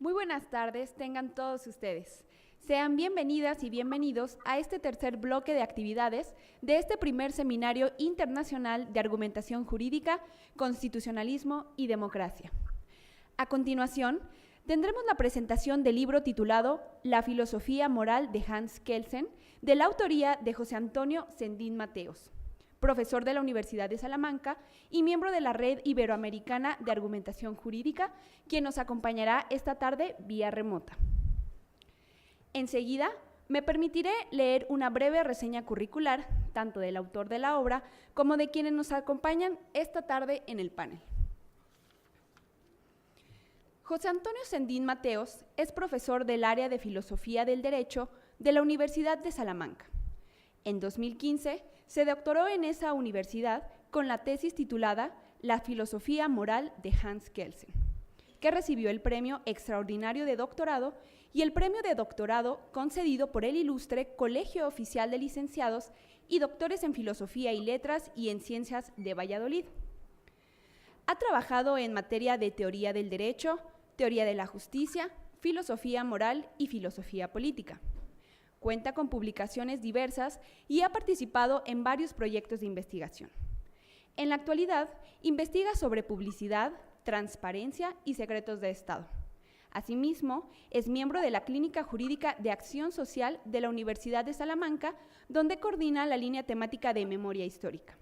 Muy buenas tardes, tengan todos ustedes. Sean bienvenidas y bienvenidos a este tercer bloque de actividades de este primer seminario internacional de argumentación jurídica, constitucionalismo y democracia. A continuación, tendremos la presentación del libro titulado La filosofía moral de Hans Kelsen, de la autoría de José Antonio Sendín Mateos, profesor de la Universidad de Salamanca y miembro de la Red Iberoamericana de Argumentación Jurídica, quien nos acompañará esta tarde vía remota. Enseguida, me permitiré leer una breve reseña curricular, tanto del autor de la obra como de quienes nos acompañan esta tarde en el panel. José Antonio Sendín Mateos es profesor del área de Filosofía del Derecho de la Universidad de Salamanca. En 2015, se doctoró en esa universidad con la tesis titulada La filosofía moral de Hans Kelsen, que recibió el premio extraordinario de doctorado y el premio de doctorado concedido por el ilustre Colegio Oficial de Licenciados y Doctores en Filosofía y Letras y en Ciencias de Valladolid. Ha trabajado en materia de teoría del derecho, teoría de la justicia, filosofía moral y filosofía política. Cuenta con publicaciones diversas y ha participado en varios proyectos de investigación. En la actualidad, investiga sobre publicidad, transparencia y secretos de Estado. Asimismo, es miembro de la Clínica Jurídica de Acción Social de la Universidad de Salamanca, donde coordina la línea temática de memoria histórica.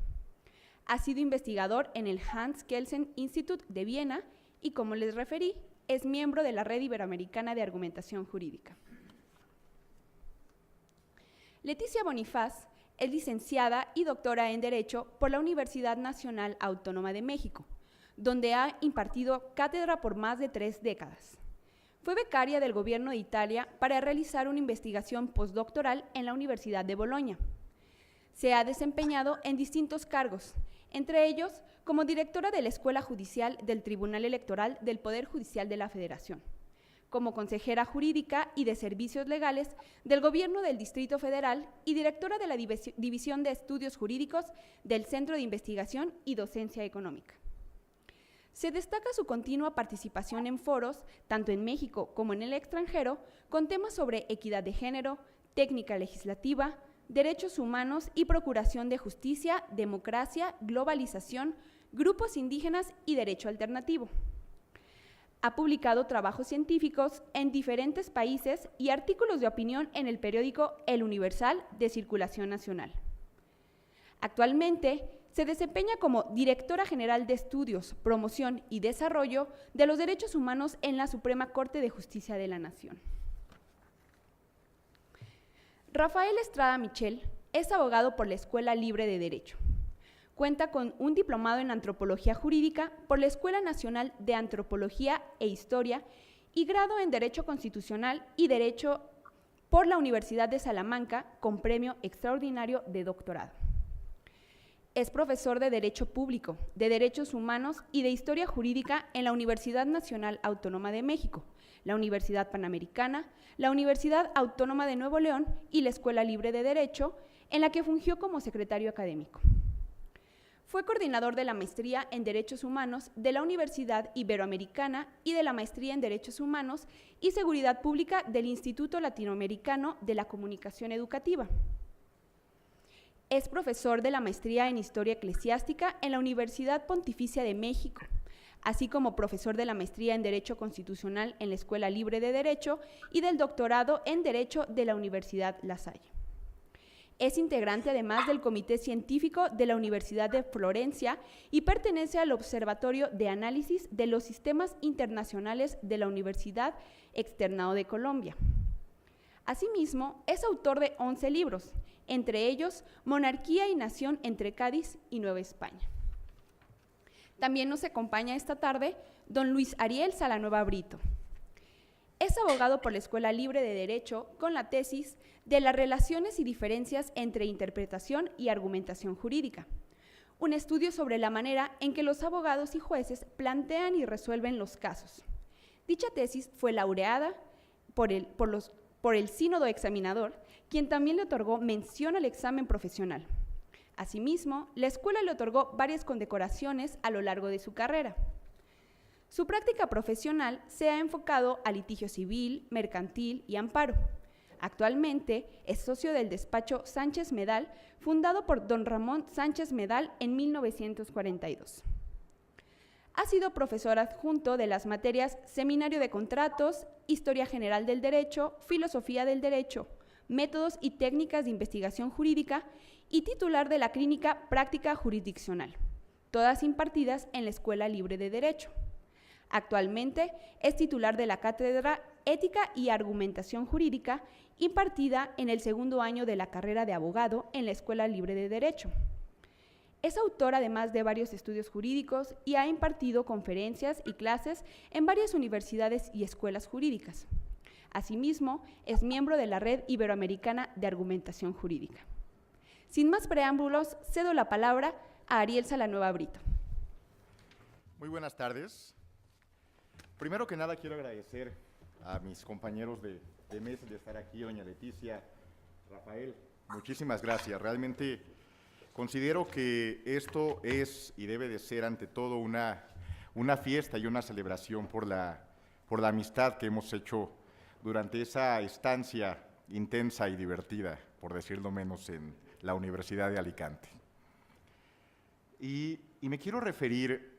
Ha sido investigador en el Hans Kelsen Institute de Viena y, como les referí, es miembro de la Red Iberoamericana de Argumentación Jurídica. Leticia Bonifaz es licenciada y doctora en Derecho por la Universidad Nacional Autónoma de México, donde ha impartido cátedra por más de 3 décadas. Fue becaria del gobierno de Italia para realizar una investigación postdoctoral en la Universidad de Bolonia. Se ha desempeñado en distintos cargos, entre ellos como directora de la Escuela Judicial del Tribunal Electoral del Poder Judicial de la Federación, como consejera jurídica y de servicios legales del Gobierno del Distrito Federal y directora de la División de Estudios Jurídicos del Centro de Investigación y Docencia Económica. Se destaca su continua participación en foros, tanto en México como en el extranjero, con temas sobre equidad de género, técnica legislativa, derechos humanos y procuración de justicia, democracia, globalización, grupos indígenas y derecho alternativo. Ha publicado trabajos científicos en diferentes países y artículos de opinión en el periódico El Universal de circulación nacional. Actualmente se desempeña como directora general de Estudios, Promoción y Desarrollo de los Derechos Humanos en la Suprema Corte de Justicia de la Nación. Rafael Estrada Michel es abogado por la Escuela Libre de Derecho. Cuenta con un diplomado en Antropología Jurídica por la Escuela Nacional de Antropología e Historia y grado en Derecho Constitucional y Derecho por la Universidad de Salamanca con premio extraordinario de doctorado. Es profesor de Derecho Público, de Derechos Humanos y de Historia Jurídica en la Universidad Nacional Autónoma de México, la Universidad Panamericana, la Universidad Autónoma de Nuevo León y la Escuela Libre de Derecho, en la que fungió como secretario académico. Fue coordinador de la Maestría en Derechos Humanos de la Universidad Iberoamericana y de la Maestría en Derechos Humanos y Seguridad Pública del Instituto Latinoamericano de la Comunicación Educativa. Es profesor de la Maestría en Historia Eclesiástica en la Universidad Pontificia de México, así como profesor de la Maestría en Derecho Constitucional en la Escuela Libre de Derecho y del doctorado en Derecho de la Universidad La Salle. Es integrante además del Comité Científico de la Universidad de Florencia y pertenece al Observatorio de Análisis de los Sistemas Internacionales de la Universidad Externado de Colombia. Asimismo, es autor de 11 libros, entre ellos Monarquía y Nación entre Cádiz y Nueva España. También nos acompaña esta tarde don Luis Ariel Salanueva Brito. Es abogado por la Escuela Libre de Derecho con la tesis de las relaciones y diferencias entre interpretación y argumentación jurídica, un estudio sobre la manera en que los abogados y jueces plantean y resuelven los casos. Dicha tesis fue laureada por el Sínodo Examinador, quien también le otorgó mención al examen profesional. Asimismo, la escuela le otorgó varias condecoraciones a lo largo de su carrera. Su práctica profesional se ha enfocado a litigio civil, mercantil y amparo. Actualmente es socio del despacho Sánchez Medal, fundado por don Ramón Sánchez Medal en 1942. Ha sido profesor adjunto de las materias Seminario de Contratos, Historia General del Derecho, Filosofía del Derecho, Métodos y Técnicas de Investigación Jurídica y titular de la Clínica Práctica Jurisdiccional, todas impartidas en la Escuela Libre de Derecho. Actualmente es titular de la Cátedra Ética y Argumentación Jurídica, impartida en el segundo año de la carrera de abogado en la Escuela Libre de Derecho. Es autor además de varios estudios jurídicos y ha impartido conferencias y clases en varias universidades y escuelas jurídicas. Asimismo, es miembro de la Red Iberoamericana de Argumentación Jurídica. Sin más preámbulos, cedo la palabra a Ariel Salanueva Brito. Muy buenas tardes. Primero que nada quiero agradecer a mis compañeros de mesa de estar aquí, doña Leticia, Rafael. Muchísimas gracias. Realmente considero que esto es y debe de ser ante todo una fiesta y una celebración por la amistad que hemos hecho durante esa estancia intensa y divertida, por decirlo menos, en la Universidad de Alicante. Y me quiero referir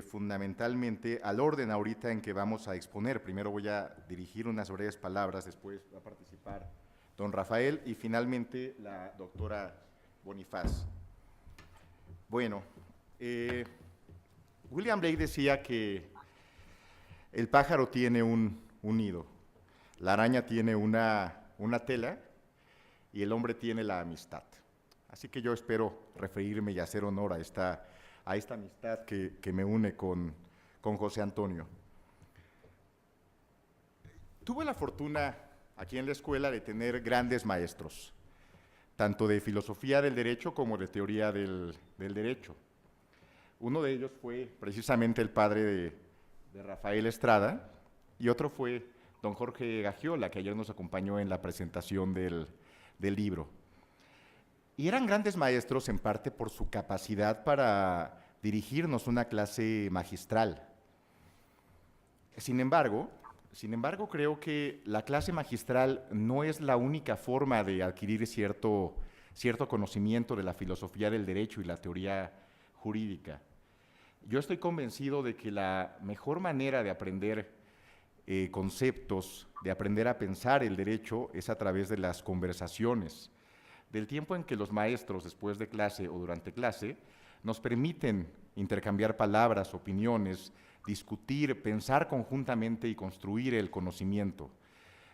fundamentalmente al orden ahorita en que vamos a exponer. Primero voy a dirigir unas breves palabras, después va a participar don Rafael y finalmente la doctora Bonifaz. Bueno, William Blake decía que el pájaro tiene un nido, la araña tiene una tela y el hombre tiene la amistad. Así que yo espero referirme y hacer honor a esta amistad que me une con José Antonio. Tuve la fortuna aquí en la escuela de tener grandes maestros, tanto de filosofía del derecho como de teoría del derecho. Uno de ellos fue precisamente el padre de Rafael Estrada y otro fue don Jorge Gagiola, que ayer nos acompañó en la presentación del libro. Y eran grandes maestros en parte por su capacidad para dirigirnos una clase magistral. Sin embargo, creo que la clase magistral no es la única forma de adquirir cierto conocimiento de la filosofía del derecho y la teoría jurídica. Yo estoy convencido de que la mejor manera de aprender conceptos, de aprender a pensar el derecho, es a través de las conversaciones, del tiempo en que los maestros, después de clase o durante clase, nos permiten intercambiar palabras, opiniones, discutir, pensar conjuntamente y construir el conocimiento.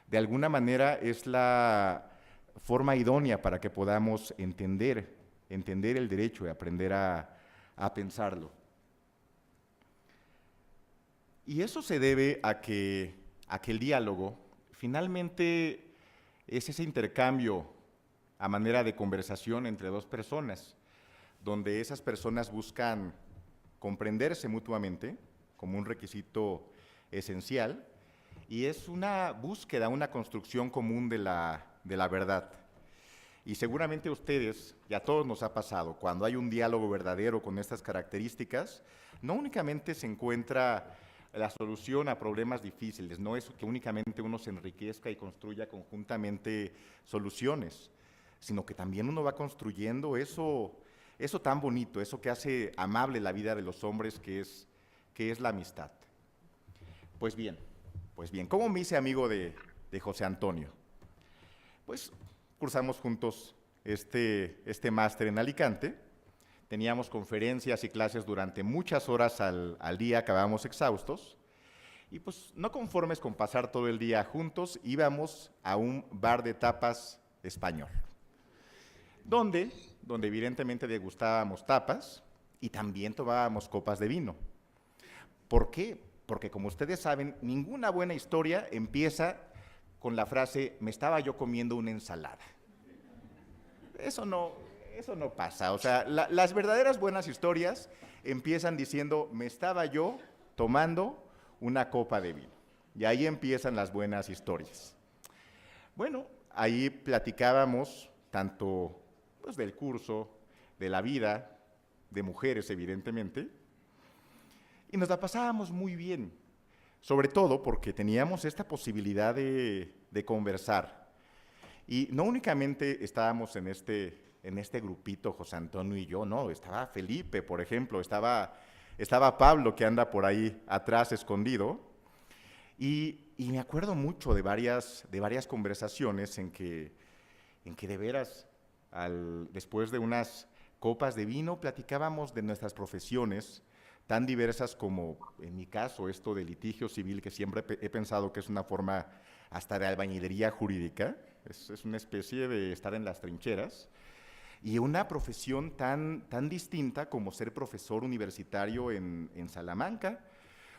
De alguna manera es la forma idónea para que podamos entender el derecho y aprender a pensarlo. Y eso se debe a que el diálogo finalmente es ese intercambio a manera de conversación entre dos personas, donde esas personas buscan comprenderse mutuamente como un requisito esencial, y es una búsqueda, una construcción común de la verdad. Y seguramente a ustedes, y a todos nos ha pasado, cuando hay un diálogo verdadero con estas características, no únicamente se encuentra la solución a problemas difíciles, no es que únicamente uno se enriquezca y construya conjuntamente soluciones, sino que también uno va construyendo eso tan bonito, eso que hace amable la vida de los hombres, que es la amistad. Pues bien, ¿cómo me hice amigo de José Antonio? Pues cursamos juntos este máster en Alicante, teníamos conferencias y clases durante muchas horas al día, acabábamos exhaustos, y pues no conformes con pasar todo el día juntos, íbamos a un bar de tapas español, donde evidentemente degustábamos tapas y también tomábamos copas de vino. ¿Por qué? Porque como ustedes saben, ninguna buena historia empieza con la frase, me estaba yo comiendo una ensalada. Eso no pasa. O sea, las verdaderas buenas historias empiezan diciendo, me estaba yo tomando una copa de vino. Y ahí empiezan las buenas historias. Bueno, ahí platicábamos tanto pues, del curso, de la vida, de mujeres evidentemente, y nos la pasábamos muy bien, sobre todo porque teníamos esta posibilidad de conversar. Y no únicamente estábamos en este grupito, José Antonio y yo, no, estaba Felipe, por ejemplo, estaba Pablo, que anda por ahí atrás escondido, y me acuerdo mucho de varias conversaciones en que de veras, después de unas copas de vino, platicábamos de nuestras profesiones, tan diversas como, en mi caso, esto de litigio civil, que siempre he pensado que es una forma hasta de albañilería jurídica, es una especie de estar en las trincheras, y una profesión tan distinta como ser profesor universitario en Salamanca,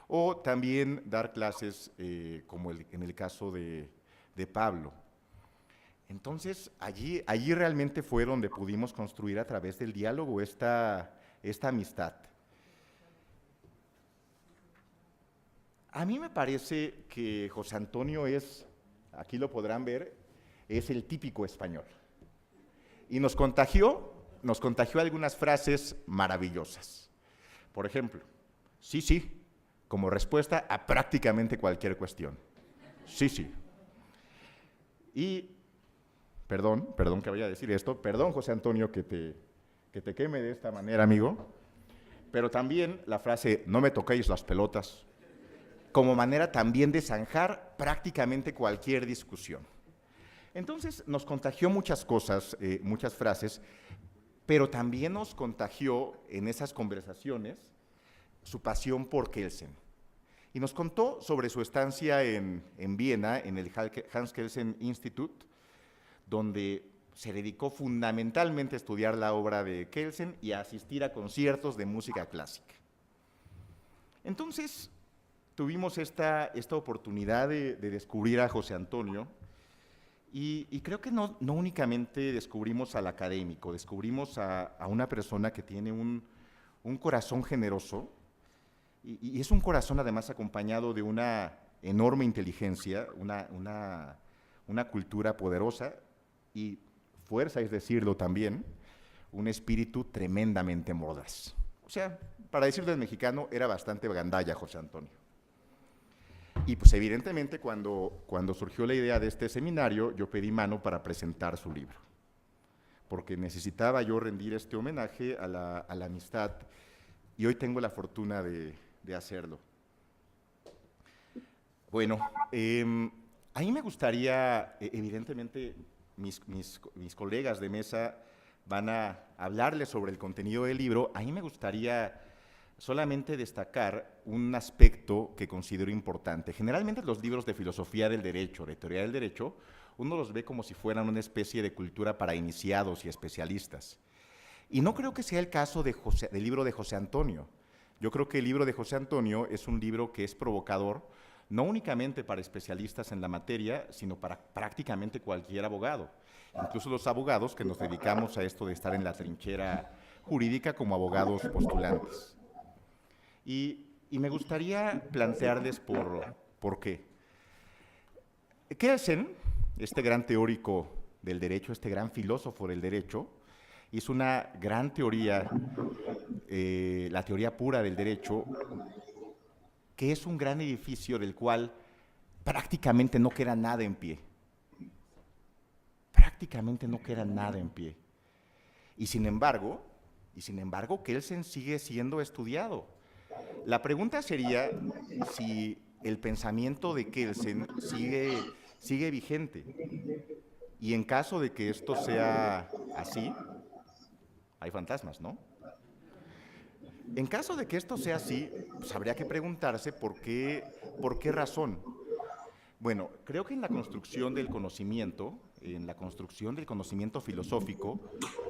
o también dar clases como en el caso de Pablo. Entonces, allí realmente fue donde pudimos construir a través del diálogo esta amistad. A mí me parece que José Antonio aquí lo podrán ver, es el típico español. Y nos contagió algunas frases maravillosas. Por ejemplo, sí, como respuesta a prácticamente cualquier cuestión. Sí. Y, perdón que vaya a decir esto, perdón, José Antonio, que te queme de esta manera, amigo, pero también la frase, no me toquéis las pelotas, como manera también de zanjar prácticamente cualquier discusión. Entonces nos contagió muchas cosas, muchas frases, pero también nos contagió en esas conversaciones su pasión por Kelsen. Y nos contó sobre su estancia en Viena, en el Hans Kelsen Institute, donde se dedicó fundamentalmente a estudiar la obra de Kelsen y a asistir a conciertos de música clásica. Entonces, tuvimos esta oportunidad de descubrir a José Antonio, y creo que no únicamente descubrimos al académico, descubrimos a una persona que tiene un corazón generoso, y es un corazón además acompañado de una enorme inteligencia, una cultura poderosa y fuerza, es decirlo también, un espíritu tremendamente mordaz. O sea, para decirlo en mexicano, era bastante gandalla José Antonio. Y pues evidentemente cuando surgió la idea de este seminario, yo pedí mano para presentar su libro, porque necesitaba yo rendir este homenaje a la amistad, y hoy tengo la fortuna de hacerlo. Bueno, a mí me gustaría, evidentemente mis colegas de mesa van a hablarles sobre el contenido del libro, a mí me gustaría solamente destacar un aspecto que considero importante. Generalmente los libros de filosofía del derecho, de teoría del derecho, uno los ve como si fueran una especie de cultura para iniciados y especialistas. Y no creo que sea el caso del libro de José Antonio. Yo creo que el libro de José Antonio es un libro que es provocador, no únicamente para especialistas en la materia, sino para prácticamente cualquier abogado. Incluso los abogados que nos dedicamos a esto de estar en la trinchera jurídica como abogados postulantes. Y me gustaría plantearles por qué. Kelsen, este gran teórico del derecho, este gran filósofo del derecho, hizo una gran teoría, la teoría pura del derecho, que es un gran edificio del cual prácticamente no queda nada en pie. Prácticamente no queda nada en pie. Y sin embargo, Kelsen sigue siendo estudiado. La pregunta sería si el pensamiento de Kelsen sigue vigente. Y en caso de que esto sea así, hay fantasmas, ¿no? En caso de que esto sea así, pues habría que preguntarse por qué razón. Bueno, creo que en la construcción del conocimiento, filosófico,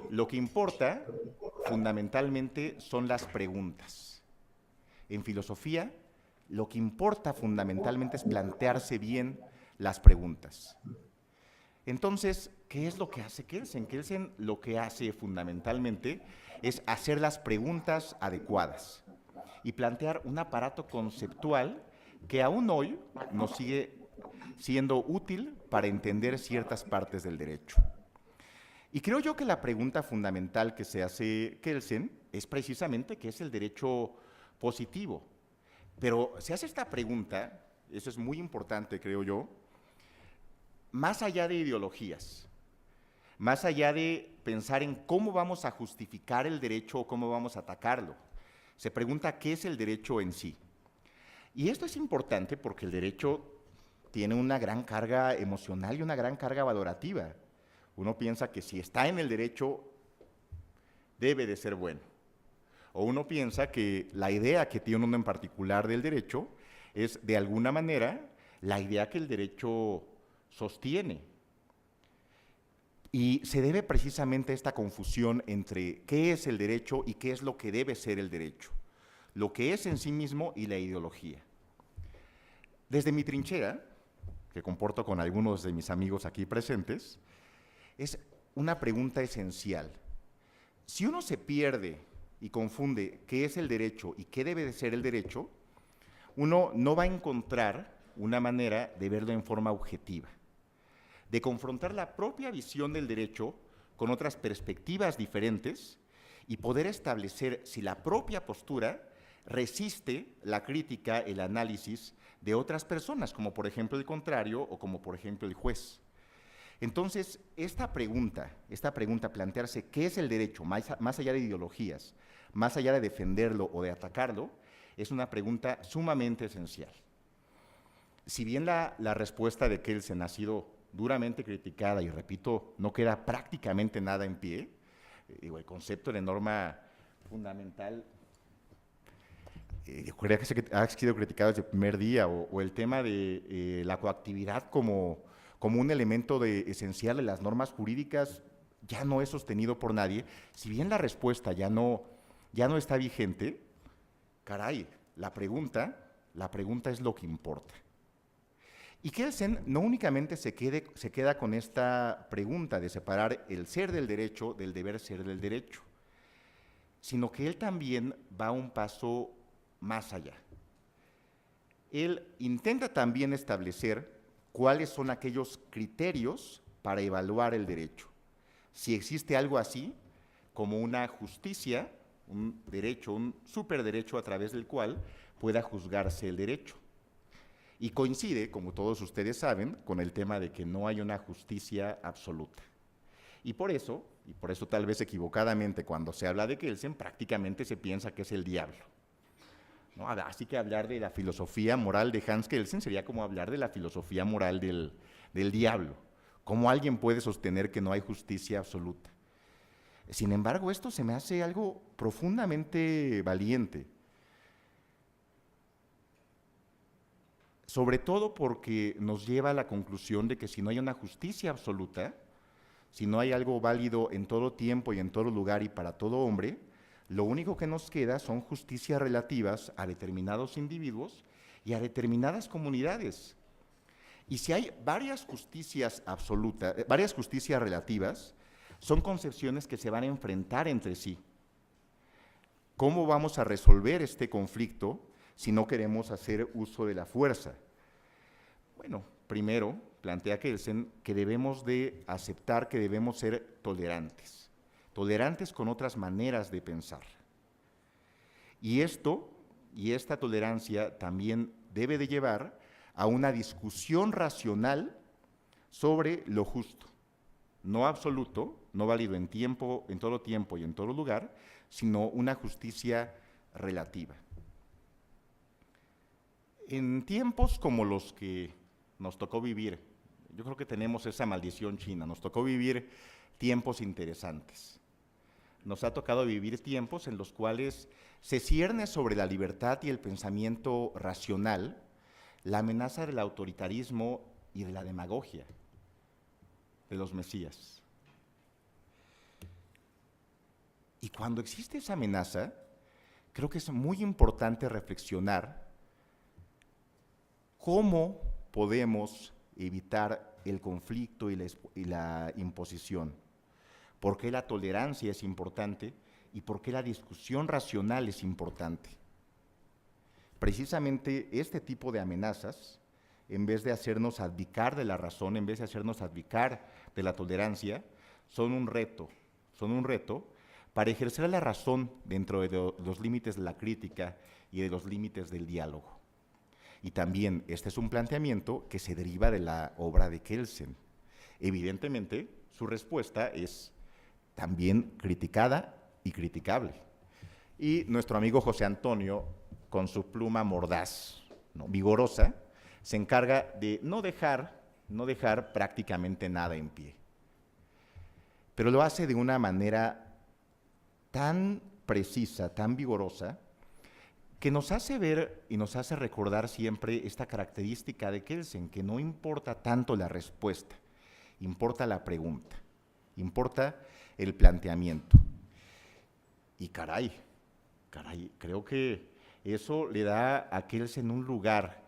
lo que importa fundamentalmente son las preguntas. En filosofía, lo que importa fundamentalmente es plantearse bien las preguntas. Entonces, ¿qué es lo que hace Kelsen? Kelsen lo que hace fundamentalmente es hacer las preguntas adecuadas y plantear un aparato conceptual que aún hoy nos sigue siendo útil para entender ciertas partes del derecho. Y creo yo que la pregunta fundamental que se hace Kelsen es precisamente qué es el derecho positivo. Pero se hace esta pregunta, eso es muy importante, creo yo, más allá de ideologías, más allá de pensar en cómo vamos a justificar el derecho o cómo vamos a atacarlo. Se pregunta qué es el derecho en sí. Y esto es importante porque el derecho tiene una gran carga emocional y una gran carga valorativa. Uno piensa que si está en el derecho, debe de ser bueno. O uno piensa que la idea que tiene uno en particular del derecho es, de alguna manera, la idea que el derecho sostiene. Y se debe precisamente a esta confusión entre qué es el derecho y qué es lo que debe ser el derecho, lo que es en sí mismo y la ideología. Desde mi trinchera, que comparto con algunos de mis amigos aquí presentes, es una pregunta esencial. Si uno se pierde y confunde qué es el derecho y qué debe de ser el derecho, uno no va a encontrar una manera de verlo en forma objetiva, de confrontar la propia visión del derecho con otras perspectivas diferentes y poder establecer si la propia postura resiste la crítica, el análisis de otras personas, como por ejemplo el contrario o como por ejemplo el juez. Entonces, esta pregunta, plantearse qué es el derecho, más allá de ideologías, más allá de defenderlo o de atacarlo, es una pregunta sumamente esencial. Si bien la respuesta de Kelsen ha sido duramente criticada, y repito, no queda prácticamente nada en pie, el concepto de norma fundamental, yo creo que ha sido criticado desde el primer día, o el tema de la coactividad como un elemento esencial de las normas jurídicas, ya no es sostenido por nadie. Si bien la respuesta ya no está vigente, caray, la pregunta es lo que importa. Y Kelsen no únicamente se queda con esta pregunta de separar el ser del derecho del deber ser del derecho, sino que él también va un paso más allá. Él intenta también establecer cuáles son aquellos criterios para evaluar el derecho. Si existe algo así como una justicia, un derecho, un superderecho a través del cual pueda juzgarse el derecho. Y coincide, como todos ustedes saben, con el tema de que no hay una justicia absoluta. Y por eso tal vez equivocadamente, cuando se habla de Kelsen, prácticamente se piensa que es el diablo, ¿no? Así que hablar de la filosofía moral de Hans Kelsen sería como hablar de la filosofía moral del diablo. ¿Cómo alguien puede sostener que no hay justicia absoluta? Sin embargo, esto se me hace algo profundamente valiente. Sobre todo porque nos lleva a la conclusión de que si no hay una justicia absoluta, si no hay algo válido en todo tiempo y en todo lugar y para todo hombre, lo único que nos queda son justicias relativas a determinados individuos y a determinadas comunidades. Y si hay varias justicias absolutas, varias justicias relativas, son concepciones que se van a enfrentar entre sí. ¿Cómo vamos a resolver este conflicto si no queremos hacer uso de la fuerza? Bueno, primero plantea Kelsen que debemos de aceptar que debemos ser tolerantes con otras maneras de pensar. Y esta tolerancia también debe de llevar a una discusión racional sobre lo justo, no absoluto, no válido en todo tiempo y en todo lugar, sino una justicia relativa. En tiempos como los que nos tocó vivir, yo creo que tenemos esa maldición china, nos tocó vivir tiempos interesantes. Nos ha tocado vivir tiempos en los cuales se cierne sobre la libertad y el pensamiento racional la amenaza del autoritarismo y de la demagogia de los mesías. Y cuando existe esa amenaza, creo que es muy importante reflexionar cómo podemos evitar el conflicto y la imposición. ¿Por qué la tolerancia es importante y por qué la discusión racional es importante? Precisamente este tipo de amenazas, en vez de hacernos abdicar de la razón, en vez de hacernos abdicar de la tolerancia, son un reto para ejercer la razón dentro de los límites de la crítica y de los límites del diálogo. Y también este es un planteamiento que se deriva de la obra de Kelsen. Evidentemente, su respuesta es también criticada y criticable. Y nuestro amigo José Antonio, con su pluma mordaz, ¿no?, vigorosa, se encarga de no dejar prácticamente nada en pie. Pero lo hace de una manera tan precisa, tan vigorosa, que nos hace ver y nos hace recordar siempre esta característica de Kelsen, que no importa tanto la respuesta, importa la pregunta, importa el planteamiento. Y caray, creo que eso le da a Kelsen un lugar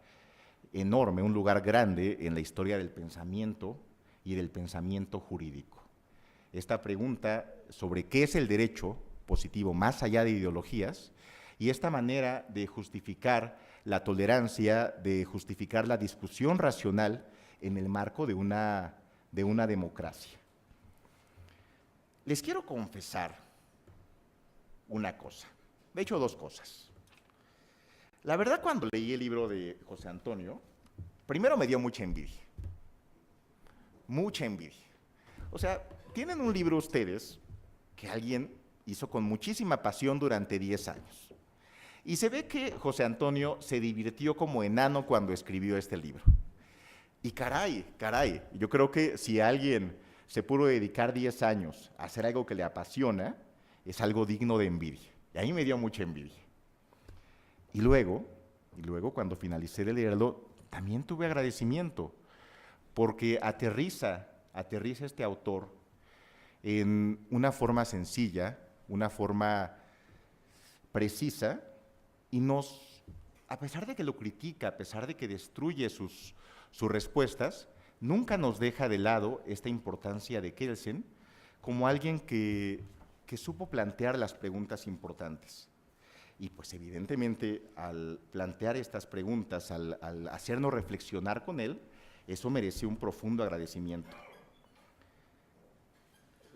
enorme, un lugar grande en la historia del pensamiento y del pensamiento jurídico. Esta pregunta sobre qué es el derecho positivo más allá de ideologías y esta manera de justificar la tolerancia, de justificar la discusión racional en el marco de una democracia. Les quiero confesar una cosa, de hecho dos cosas. La verdad, cuando leí el libro de José Antonio, primero me dio mucha envidia. Mucha envidia. O sea, tienen un libro ustedes que alguien hizo con muchísima pasión durante 10 años. Y se ve que José Antonio se divirtió como enano cuando escribió este libro. Y caray, yo creo que si alguien se pudo dedicar 10 años a hacer algo que le apasiona, es algo digno de envidia. Y a mí me dio mucha envidia. Y luego, cuando finalicé de leerlo, también tuve agradecimiento, porque aterriza este autor en una forma sencilla, una forma precisa, y a pesar de que lo critica, a pesar de que destruye sus respuestas, nunca nos deja de lado esta importancia de Kelsen como alguien que supo plantear las preguntas importantes. Y pues evidentemente al plantear estas preguntas, al hacernos reflexionar con él, eso merece un profundo agradecimiento.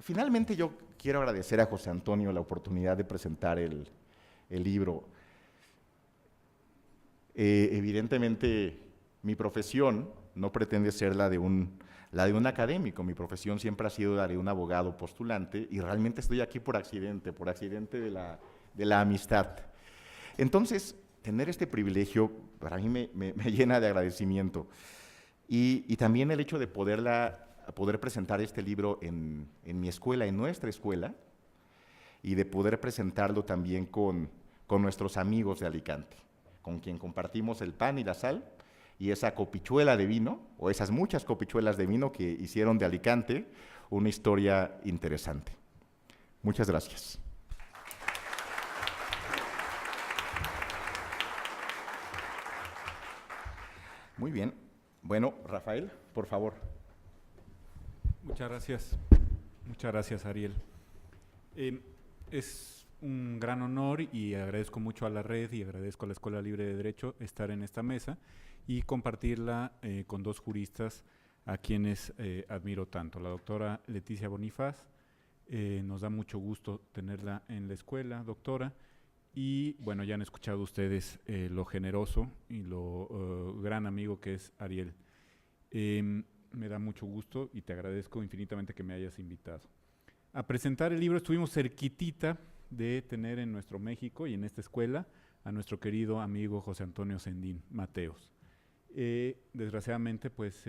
Finalmente yo quiero agradecer a José Antonio la oportunidad de presentar el libro. Evidentemente mi profesión no pretende ser la de un académico, mi profesión siempre ha sido la de un abogado postulante y realmente estoy aquí por accidente de la amistad. Entonces, tener este privilegio para mí me llena de agradecimiento y también el hecho de poder presentar este libro en mi escuela, en nuestra escuela, y de poder presentarlo también con nuestros amigos de Alicante, con quien compartimos el pan y la sal y esa copichuela de vino, o esas muchas copichuelas de vino que hicieron de Alicante una historia interesante. Muchas gracias. Muy bien. Bueno, Rafael, por favor. Muchas gracias, Ariel. Es un gran honor y agradezco mucho a la red y agradezco a la Escuela Libre de Derecho estar en esta mesa y compartirla con dos juristas a quienes admiro tanto. La doctora Leticia Bonifaz, nos da mucho gusto tenerla en la escuela, doctora, y bueno, ya han escuchado ustedes lo generoso y lo gran amigo que es Ariel. Me da mucho gusto y te agradezco infinitamente que me hayas invitado. A presentar el libro estuvimos cerquitita de tener en nuestro México y en esta escuela a nuestro querido amigo José Antonio Sendín Mateos. Desgraciadamente pues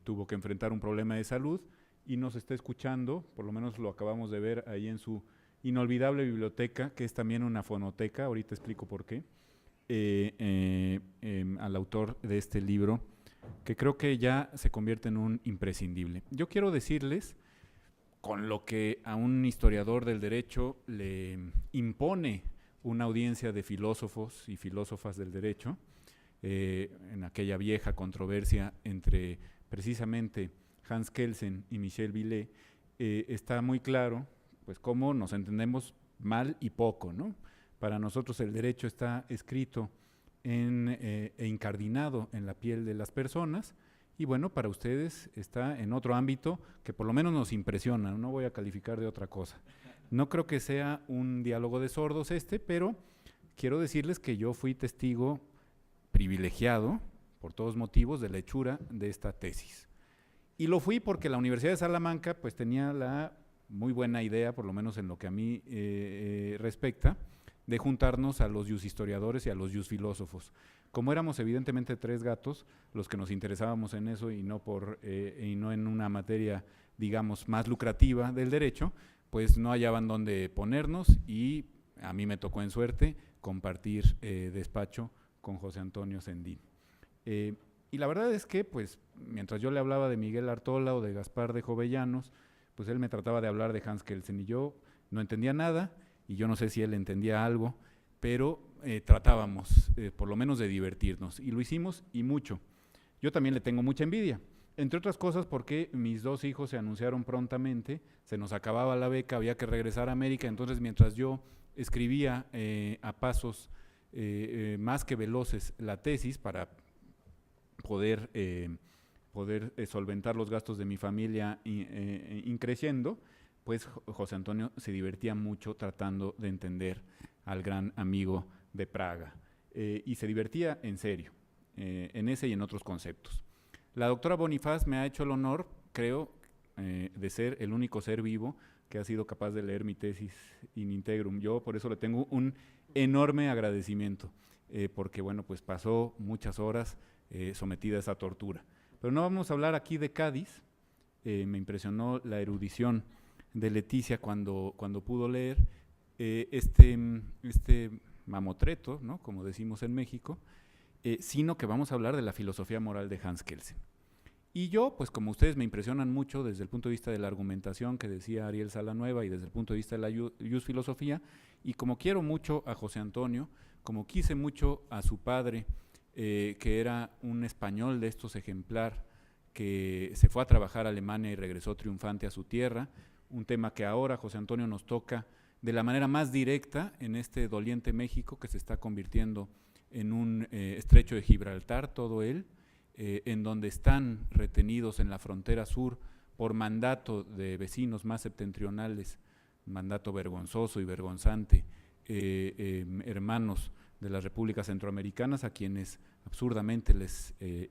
tuvo que enfrentar un problema de salud y nos está escuchando, por lo menos lo acabamos de ver ahí en su inolvidable biblioteca, que es también una fonoteca, ahorita explico por qué, al autor de este libro, que creo que ya se convierte en un imprescindible. Yo quiero decirles, con lo que a un historiador del derecho le impone una audiencia de filósofos y filósofas del derecho, en aquella vieja controversia entre precisamente Hans Kelsen y Michel Villé, está muy claro pues cómo nos entendemos mal y poco, ¿no? Para nosotros el derecho está escrito e incardinado en la piel de las personas y bueno, para ustedes está en otro ámbito que por lo menos nos impresiona, no voy a calificar de otra cosa. No creo que sea un diálogo de sordos pero quiero decirles que yo fui testigo privilegiado, por todos motivos, de la hechura de esta tesis. Y lo fui porque la Universidad de Salamanca pues tenía la muy buena idea, por lo menos en lo que a mí respecta, de juntarnos a los historiadores y a los filósofos. Como éramos evidentemente 3 gatos, los que nos interesábamos en eso y no en una materia, digamos, más lucrativa del derecho, pues no hallaban dónde ponernos y a mí me tocó en suerte compartir despacho con José Antonio Sendín. Y la verdad es que, pues, mientras yo le hablaba de Miguel Artola o de Gaspar de Jovellanos, pues él me trataba de hablar de Hans Kelsen y yo no entendía nada y yo no sé si él entendía algo, pero tratábamos por lo menos de divertirnos y lo hicimos y mucho. Yo también le tengo mucha envidia, entre otras cosas porque mis 2 hijos se anunciaron prontamente, se nos acababa la beca, había que regresar a América, entonces mientras yo escribía a pasos más que veloces la tesis para poder solventar los gastos de mi familia increciendo, pues José Antonio se divertía mucho tratando de entender al gran amigo de Praga y se divertía en serio, en ese y en otros conceptos. La doctora Bonifaz me ha hecho el honor, creo, de ser el único ser vivo que ha sido capaz de leer mi tesis in integrum. Yo por eso le tengo un enorme agradecimiento, porque bueno, pues pasó muchas horas sometida a esa tortura. Pero no vamos a hablar aquí de Cádiz. Me impresionó la erudición de Leticia cuando pudo leer este mamotreto, ¿no?, como decimos en México, sino que vamos a hablar de la filosofía moral de Hans Kelsen. Y yo, pues como ustedes me impresionan mucho desde el punto de vista de la argumentación que decía Ariel Salanueva y desde el punto de vista de la filosofía, y como quiero mucho a José Antonio, como quise mucho a su padre, que era un español de estos ejemplar, que se fue a trabajar a Alemania y regresó triunfante a su tierra, un tema que ahora José Antonio nos toca de la manera más directa en este doliente México que se está convirtiendo en un estrecho de Gibraltar, todo él, en donde están retenidos en la frontera sur por mandato de vecinos más septentrionales, mandato vergonzoso y vergonzante, hermanos de las repúblicas centroamericanas a quienes absurdamente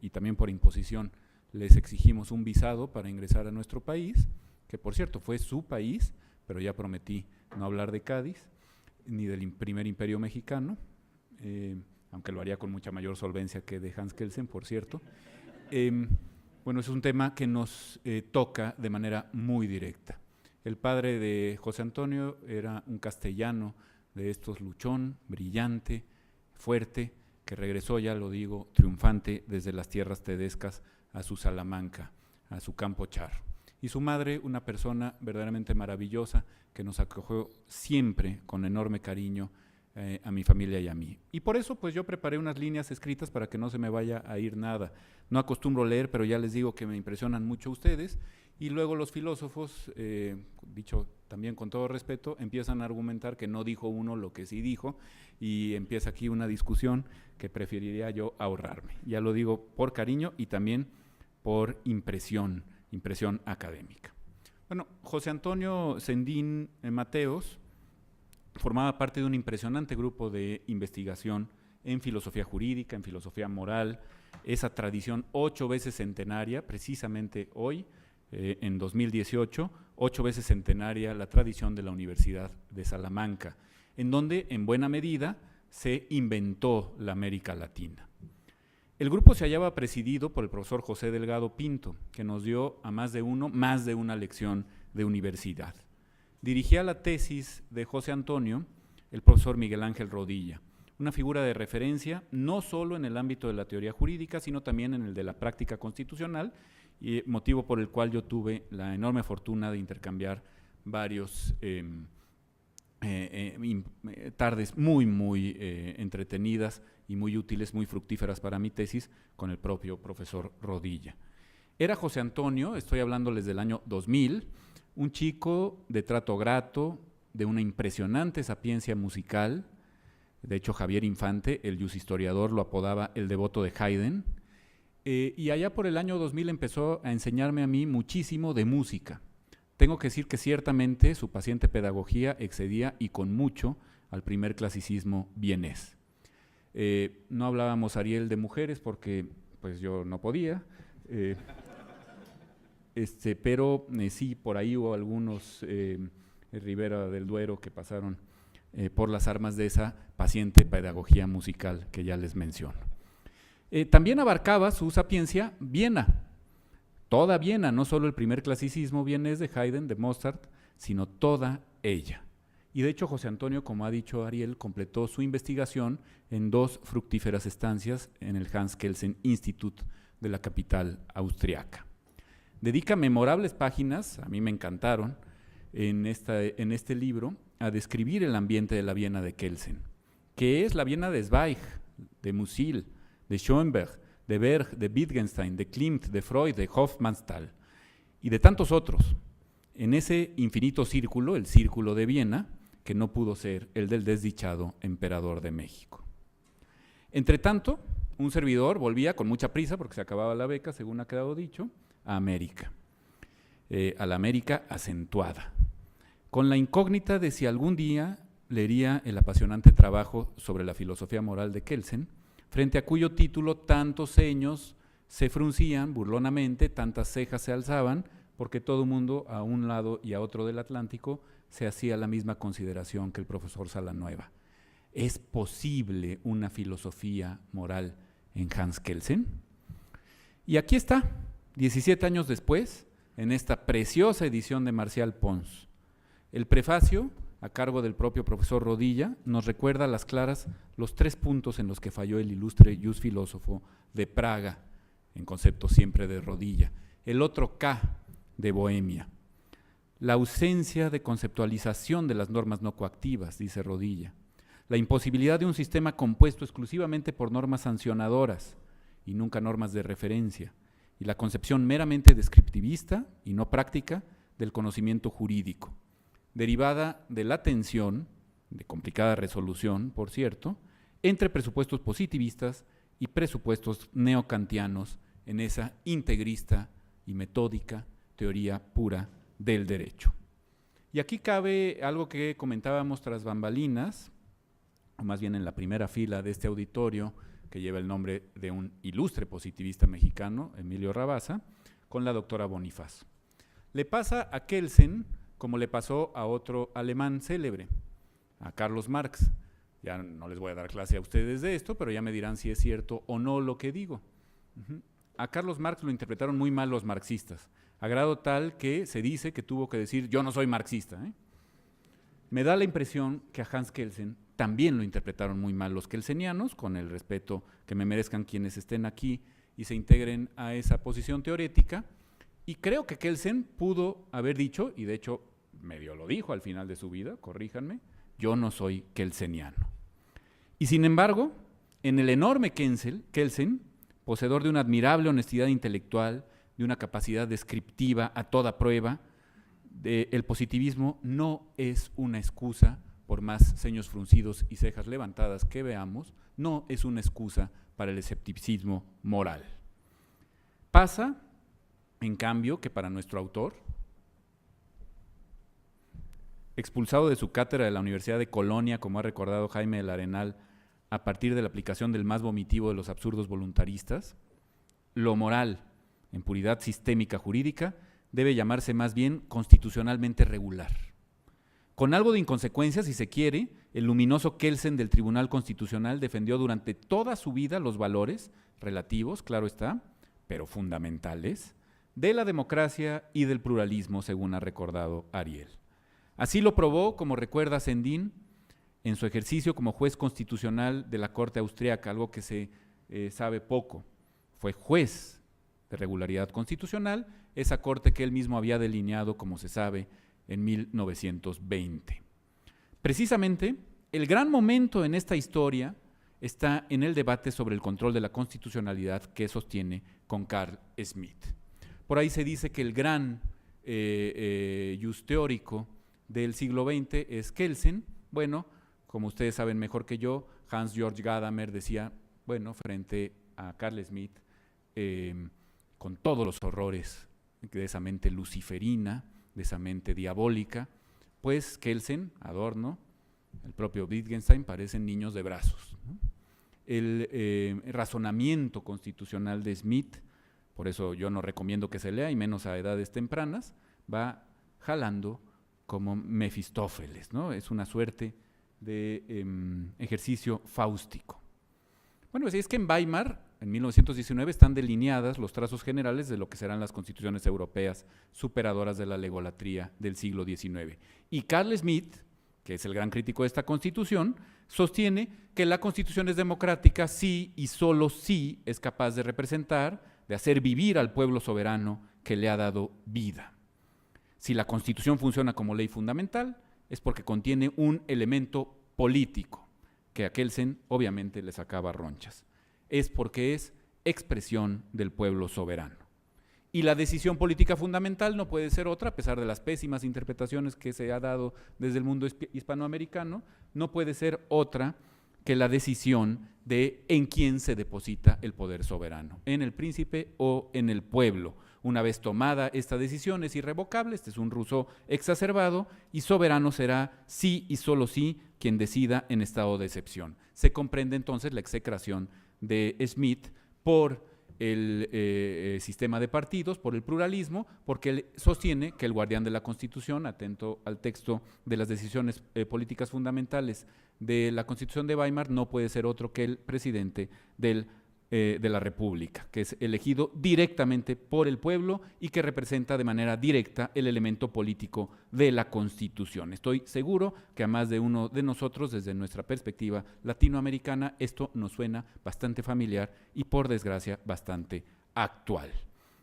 y también por imposición les exigimos un visado para ingresar a nuestro país, que por cierto fue su país, pero ya prometí no hablar de Cádiz, ni del primer imperio mexicano, aunque lo haría con mucha mayor solvencia que de Hans Kelsen, por cierto. Bueno, es un tema que nos toca de manera muy directa. El padre de José Antonio era un castellano de estos luchón, brillante, fuerte, que regresó, ya lo digo, triunfante desde las tierras tedescas a su Salamanca, a su campo charro. Y su madre, una persona verdaderamente maravillosa, que nos acogió siempre con enorme cariño a mi familia y a mí. Y por eso, pues yo preparé unas líneas escritas para que no se me vaya a ir nada. No acostumbro leer, pero ya les digo que me impresionan mucho ustedes. Y luego los filósofos, dicho también con todo respeto, empiezan a argumentar que no dijo uno lo que sí dijo, y empieza aquí una discusión que preferiría yo ahorrarme. Ya lo digo por cariño y también por impresión académica. Bueno, José Antonio Sendín Mateos formaba parte de un impresionante grupo de investigación en filosofía jurídica, en filosofía moral, esa tradición 8 veces centenaria, precisamente hoy, en 2018, 8 veces centenaria la tradición de la Universidad de Salamanca, en donde en buena medida se inventó la América Latina. El grupo se hallaba presidido por el profesor José Delgado Pinto, que nos dio a más de una lección de universidad. Dirigía la tesis de José Antonio el profesor Miguel Ángel Rodilla, una figura de referencia no solo en el ámbito de la teoría jurídica, sino también en el de la práctica constitucional, y motivo por el cual yo tuve la enorme fortuna de intercambiar varios tardes muy entretenidas y muy útiles, muy fructíferas para mi tesis con el propio profesor Rodilla. Era José Antonio, estoy hablándoles del año 2000, un chico de trato grato, de una impresionante sapiencia musical. De hecho, Javier Infante, el historiador, lo apodaba el devoto de Haydn. Y allá por el año 2000 empezó a enseñarme a mí muchísimo de música, tengo que decir que ciertamente su paciente pedagogía excedía y con mucho al primer clasicismo vienés. No hablábamos, Ariel, de mujeres porque pues yo no podía, pero sí, por ahí hubo algunos Ribera del Duero que pasaron por las armas de esa paciente pedagogía musical que ya les menciono. También abarcaba su sapiencia Viena, toda Viena, no solo el primer clasicismo vienés de Haydn, de Mozart, sino toda ella. Y de hecho José Antonio, como ha dicho Ariel, completó su investigación en 2 fructíferas estancias en el Hans Kelsen Institut de la capital austriaca. Dedica memorables páginas, a mí me encantaron, en este libro, a describir el ambiente de la Viena de Kelsen, que es la Viena de Zweig, de Musil, de Schoenberg, de Berg, de Wittgenstein, de Klimt, de Freud, de Hofmannsthal y de tantos otros, en ese infinito círculo, el círculo de Viena, que no pudo ser el del desdichado emperador de México. Entre tanto, un servidor volvía con mucha prisa, porque se acababa la beca, según ha quedado dicho, a América, a la América acentuada, con la incógnita de si algún día leería el apasionante trabajo sobre la filosofía moral de Kelsen, frente a cuyo título tantos ceños se fruncían burlonamente, tantas cejas se alzaban, porque todo el mundo a un lado y a otro del Atlántico se hacía la misma consideración que el profesor Salanueva. ¿Es posible una filosofía moral en Hans Kelsen? Y aquí está, 17 años después, en esta preciosa edición de Marcial Pons. El prefacio, a cargo del propio profesor Rodilla, nos recuerda a las claras los 3 puntos en los que falló el ilustre jus filósofo de Praga, en concepto siempre de Rodilla. El otro K de Bohemia. La ausencia de conceptualización de las normas no coactivas, dice Rodilla. La imposibilidad de un sistema compuesto exclusivamente por normas sancionadoras y nunca normas de referencia. Y la concepción meramente descriptivista y no práctica del conocimiento jurídico, derivada de la tensión, de complicada resolución, por cierto, entre presupuestos positivistas y presupuestos neocantianos en esa integrista y metódica teoría pura del derecho. Y aquí cabe algo que comentábamos tras bambalinas, o más bien en la primera fila de este auditorio, que lleva el nombre de un ilustre positivista mexicano, Emilio Rabasa, con la doctora Bonifaz. Le pasa a Kelsen como le pasó a otro alemán célebre, a Carlos Marx. Ya no les voy a dar clase a ustedes de esto, pero ya me dirán si es cierto o no lo que digo. A Carlos Marx lo interpretaron muy mal los marxistas, a grado tal que se dice que tuvo que decir yo no soy marxista. Me da la impresión que a Hans Kelsen también lo interpretaron muy mal los kelsenianos, con el respeto que me merezcan quienes estén aquí y se integren a esa posición teorética, y creo que Kelsen pudo haber dicho, y de hecho medio lo dijo al final de su vida, corríjanme, yo no soy kelseniano. Y sin embargo, en el enorme Kelsen, poseedor de una admirable honestidad intelectual, de una capacidad descriptiva a toda prueba, el positivismo no es una excusa, por más ceños fruncidos y cejas levantadas que veamos, no es una excusa para el escepticismo moral. Pasa, en cambio, que para nuestro autor, expulsado de su cátedra de la Universidad de Colonia, como ha recordado Jaime del Arenal, a partir de la aplicación del más vomitivo de los absurdos voluntaristas, lo moral, en puridad sistémica jurídica, debe llamarse más bien constitucionalmente regular. Con algo de inconsecuencia, si se quiere, el luminoso Kelsen del Tribunal Constitucional defendió durante toda su vida los valores relativos, claro está, pero fundamentales, de la democracia y del pluralismo, según ha recordado Ariel. Así lo probó, como recuerda Sendín, en su ejercicio como juez constitucional de la Corte Austriaca, algo que se sabe poco. Fue juez de regularidad constitucional, esa corte que él mismo había delineado, como se sabe, en 1920. Precisamente, el gran momento en esta historia está en el debate sobre el control de la constitucionalidad que sostiene con Carl Schmitt. Por ahí se dice que el gran jus teórico del siglo XX es Kelsen. Bueno, como ustedes saben mejor que yo, Hans-Georg Gadamer decía, bueno, frente a Carl Schmitt, con todos los horrores de esa mente luciferina, de esa mente diabólica, pues Kelsen, Adorno, el propio Wittgenstein parecen niños de brazos, ¿no? El razonamiento constitucional de Smith, por eso yo no recomiendo que se lea, y menos a edades tempranas, va jalando como Mefistófeles, ¿no? Es una suerte de ejercicio fáustico. Bueno, pues es que en Weimar, en 1919, están delineadas los trazos generales de lo que serán las constituciones europeas superadoras de la legolatría del siglo XIX. Y Carl Schmitt, que es el gran crítico de esta constitución, sostiene que la constitución es democrática si y solo si es capaz de representar, de hacer vivir al pueblo soberano que le ha dado vida. Si la constitución funciona como ley fundamental, es porque contiene un elemento político, que a Kelsen obviamente le sacaba ronchas. Es porque es expresión del pueblo soberano. Y la decisión política fundamental no puede ser otra, a pesar de las pésimas interpretaciones que se ha dado desde el mundo hispanoamericano, no puede ser otra que la decisión de en quién se deposita el poder soberano, en el príncipe o en el pueblo. Una vez tomada esta decisión es irrevocable, este es un Rousseau exacerbado, y soberano será sí y solo sí quien decida en estado de excepción. Se comprende entonces la execración de Schmitt por el sistema de partidos, por el pluralismo, porque él sostiene que el guardián de la Constitución, atento al texto de las decisiones políticas fundamentales de la Constitución de Weimar, no puede ser otro que el presidente de la República, que es elegido directamente por el pueblo y que representa de manera directa el elemento político de la Constitución. Estoy seguro que a más de uno de nosotros, desde nuestra perspectiva latinoamericana, esto nos suena bastante familiar y, por desgracia, bastante actual.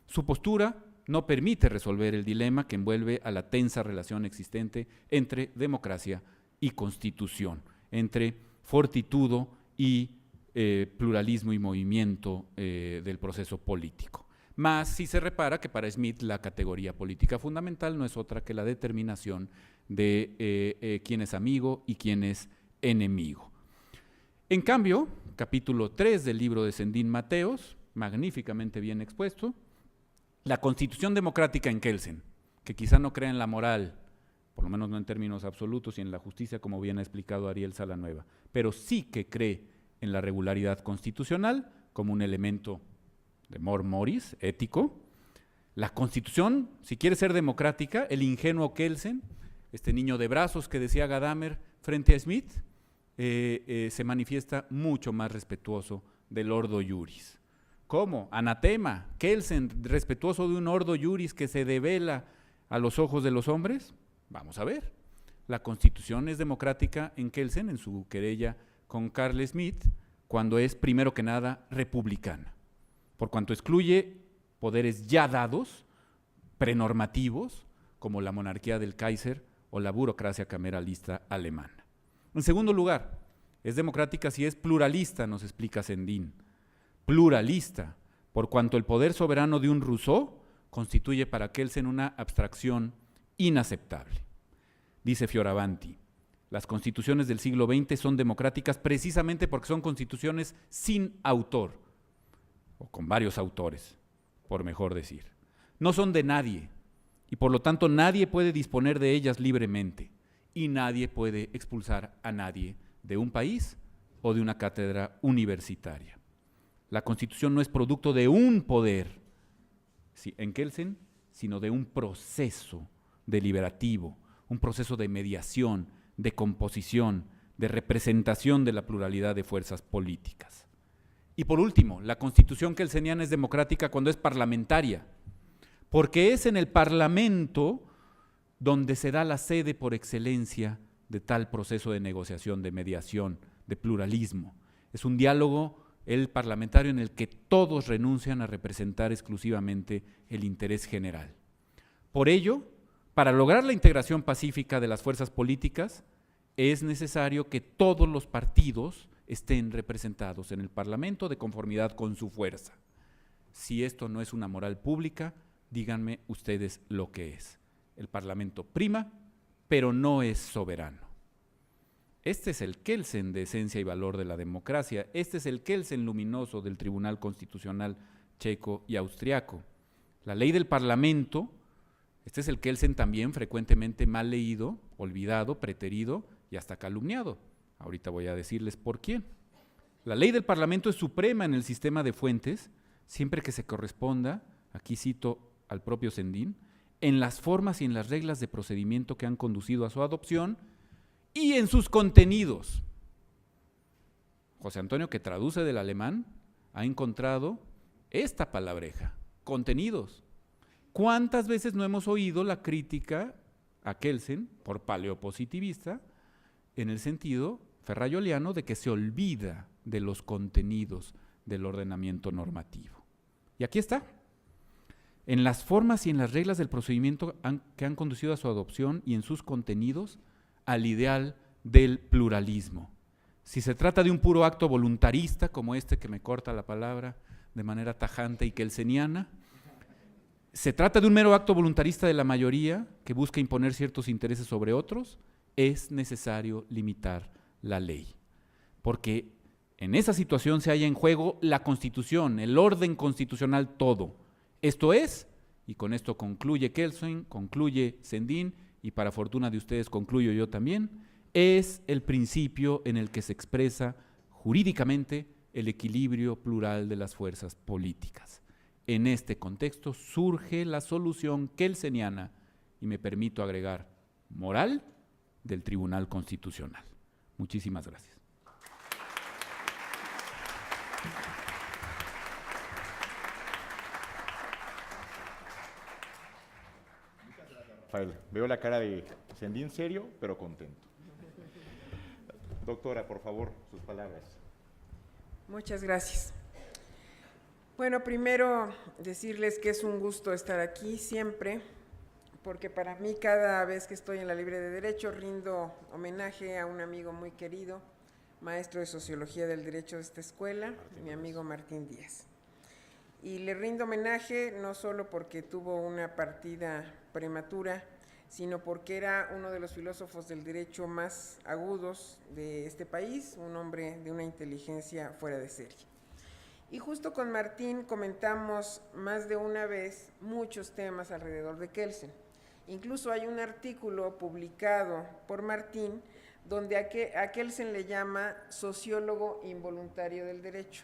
Su postura no permite resolver el dilema que envuelve a la tensa relación existente entre democracia y Constitución, entre fortitudo y pluralismo y movimiento del proceso político. Más si se repara que para Smith la categoría política fundamental no es otra que la determinación de quién es amigo y quién es enemigo. En cambio, capítulo 3 del libro de Sendín Mateos, magníficamente bien expuesto, la Constitución democrática en Kelsen, que quizá no crea en la moral, por lo menos no en términos absolutos, y en la justicia, como bien ha explicado Ariel Salanueva, pero sí que cree en la regularidad constitucional como un elemento de mor moris, ético. La Constitución, si quiere ser democrática, el ingenuo Kelsen, este niño de brazos que decía Gadamer frente a Smith, se manifiesta mucho más respetuoso del ordo iuris. ¿Cómo? Anatema, Kelsen, respetuoso de un ordo iuris que se devela a los ojos de los hombres. Vamos a ver. La Constitución es democrática en Kelsen, en su querella con Carl Schmitt, cuando es, primero que nada, republicana, por cuanto excluye poderes ya dados, prenormativos, como la monarquía del Kaiser o la burocracia cameralista alemana. En segundo lugar, es democrática si es pluralista, nos explica Sendín. Pluralista, por cuanto el poder soberano de un Rousseau constituye para Kelsen una abstracción inaceptable. Dice Fioravanti, las constituciones del siglo XX son democráticas precisamente porque son constituciones sin autor, o con varios autores, por mejor decir. No son de nadie, y por lo tanto nadie puede disponer de ellas libremente, y nadie puede expulsar a nadie de un país o de una cátedra universitaria. La Constitución no es producto de un poder, en Kelsen, sino de un proceso deliberativo, un proceso de mediación, de composición, de representación de la pluralidad de fuerzas políticas. Y por último, la Constitución kelseniana es democrática cuando es parlamentaria, porque es en el Parlamento donde se da la sede por excelencia de tal proceso de negociación, de mediación, de pluralismo. Es un diálogo, el parlamentario, en el que todos renuncian a representar exclusivamente el interés general. Por ello, para lograr la integración pacífica de las fuerzas políticas, es necesario que todos los partidos estén representados en el Parlamento de conformidad con su fuerza. Si esto no es una moral pública, díganme ustedes lo que es. El Parlamento prima, pero no es soberano. Este es el Kelsen de esencia y valor de la democracia. Este es el Kelsen luminoso del Tribunal Constitucional checo y austriaco. La ley del Parlamento Este es el Kelsen también frecuentemente mal leído, olvidado, preterido y hasta calumniado. Ahorita voy a decirles por quién. La ley del Parlamento es suprema en el sistema de fuentes, siempre que se corresponda, aquí cito al propio Sendín, en las formas y en las reglas de procedimiento que han conducido a su adopción y en sus contenidos. José Antonio, que traduce del alemán, ha encontrado esta palabreja, contenidos. ¿Cuántas veces no hemos oído la crítica a Kelsen por paleopositivista en el sentido ferrayoliano de que se olvida de los contenidos del ordenamiento normativo? Y aquí está. En las formas y en las reglas del procedimiento que han conducido a su adopción y en sus contenidos al ideal del pluralismo. Si se trata de un puro acto voluntarista, como este que me corta la palabra de manera tajante y kelseniana, se trata de un mero acto voluntarista de la mayoría que busca imponer ciertos intereses sobre otros, es necesario limitar la ley. Porque en esa situación se halla en juego la Constitución, el orden constitucional todo. Esto es, y con esto concluye Kelsen, concluye Sendín, y para fortuna de ustedes concluyo yo también, es el principio en el que se expresa jurídicamente el equilibrio plural de las fuerzas políticas. En este contexto surge la solución kelseniana, y me permito agregar, moral, del Tribunal Constitucional. Muchísimas gracias. Rafael, veo la cara de Sendín serio, pero contento. Doctora, por favor, sus palabras. Muchas gracias. Bueno, primero decirles que es un gusto estar aquí siempre, porque para mí cada vez que estoy en la Libre de Derecho rindo homenaje a un amigo muy querido, maestro de Sociología del Derecho de esta escuela, mi amigo Martín Díaz. Y le rindo homenaje no solo porque tuvo una partida prematura, sino porque era uno de los filósofos del derecho más agudos de este país, un hombre de una inteligencia fuera de serie. Y justo con Martín comentamos más de una vez muchos temas alrededor de Kelsen. Incluso hay un artículo publicado por Martín donde a Kelsen le llama sociólogo involuntario del derecho.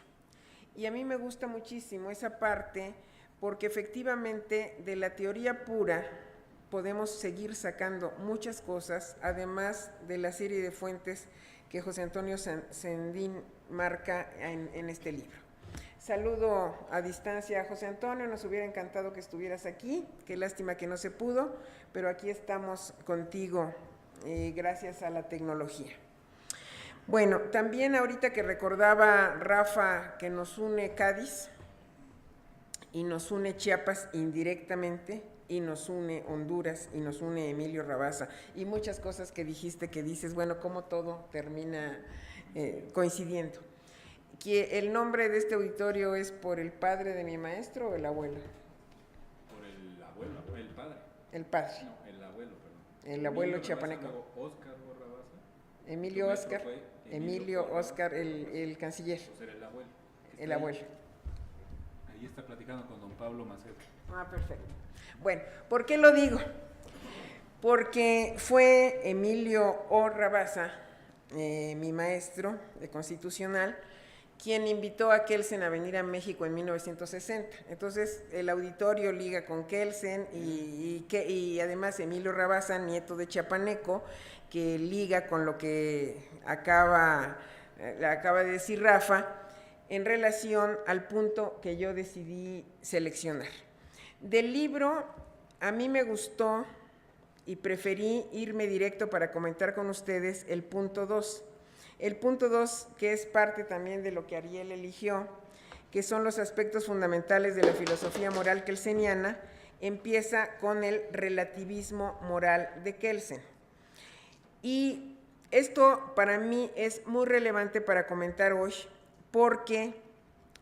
Y a mí me gusta muchísimo esa parte porque efectivamente de la teoría pura podemos seguir sacando muchas cosas, además de la serie de fuentes que José Antonio Sendín marca en este libro. Saludo a distancia a José Antonio, nos hubiera encantado que estuvieras aquí, qué lástima que no se pudo, pero aquí estamos contigo gracias a la tecnología. Bueno, también ahorita que recordaba Rafa que nos une Cádiz y nos une Chiapas indirectamente y nos une Honduras y nos une Emilio Rabasa y muchas cosas que dijiste que dices, bueno, cómo todo termina coincidiendo. Que el nombre de este auditorio es por el padre de mi maestro o el abuelo. Por el abuelo, el padre. El padre. No, el abuelo, perdón. El abuelo chiapaneco. Oscar Borrabasa. Emilio Oscar. Emilio Oscar, el canciller. Pues era el abuelo. El abuelo. Ahí está platicando con don Pablo Macedo. Ah, perfecto. Bueno, ¿por qué lo digo? Porque fue Emilio O. Rabasa, mi maestro de constitucional, quien invitó a Kelsen a venir a México en 1960. Entonces, el auditorio liga con Kelsen y además Emilio Rabasa, nieto de chiapaneco, que liga con lo que acaba de decir Rafa, en relación al punto que yo decidí seleccionar. Del libro, a mí me gustó y preferí irme directo para comentar con ustedes el punto 2. El punto 2, que es parte también de lo que Ariel eligió, que son los aspectos fundamentales de la filosofía moral kelseniana, empieza con el relativismo moral de Kelsen. Y esto para mí es muy relevante para comentar hoy, porque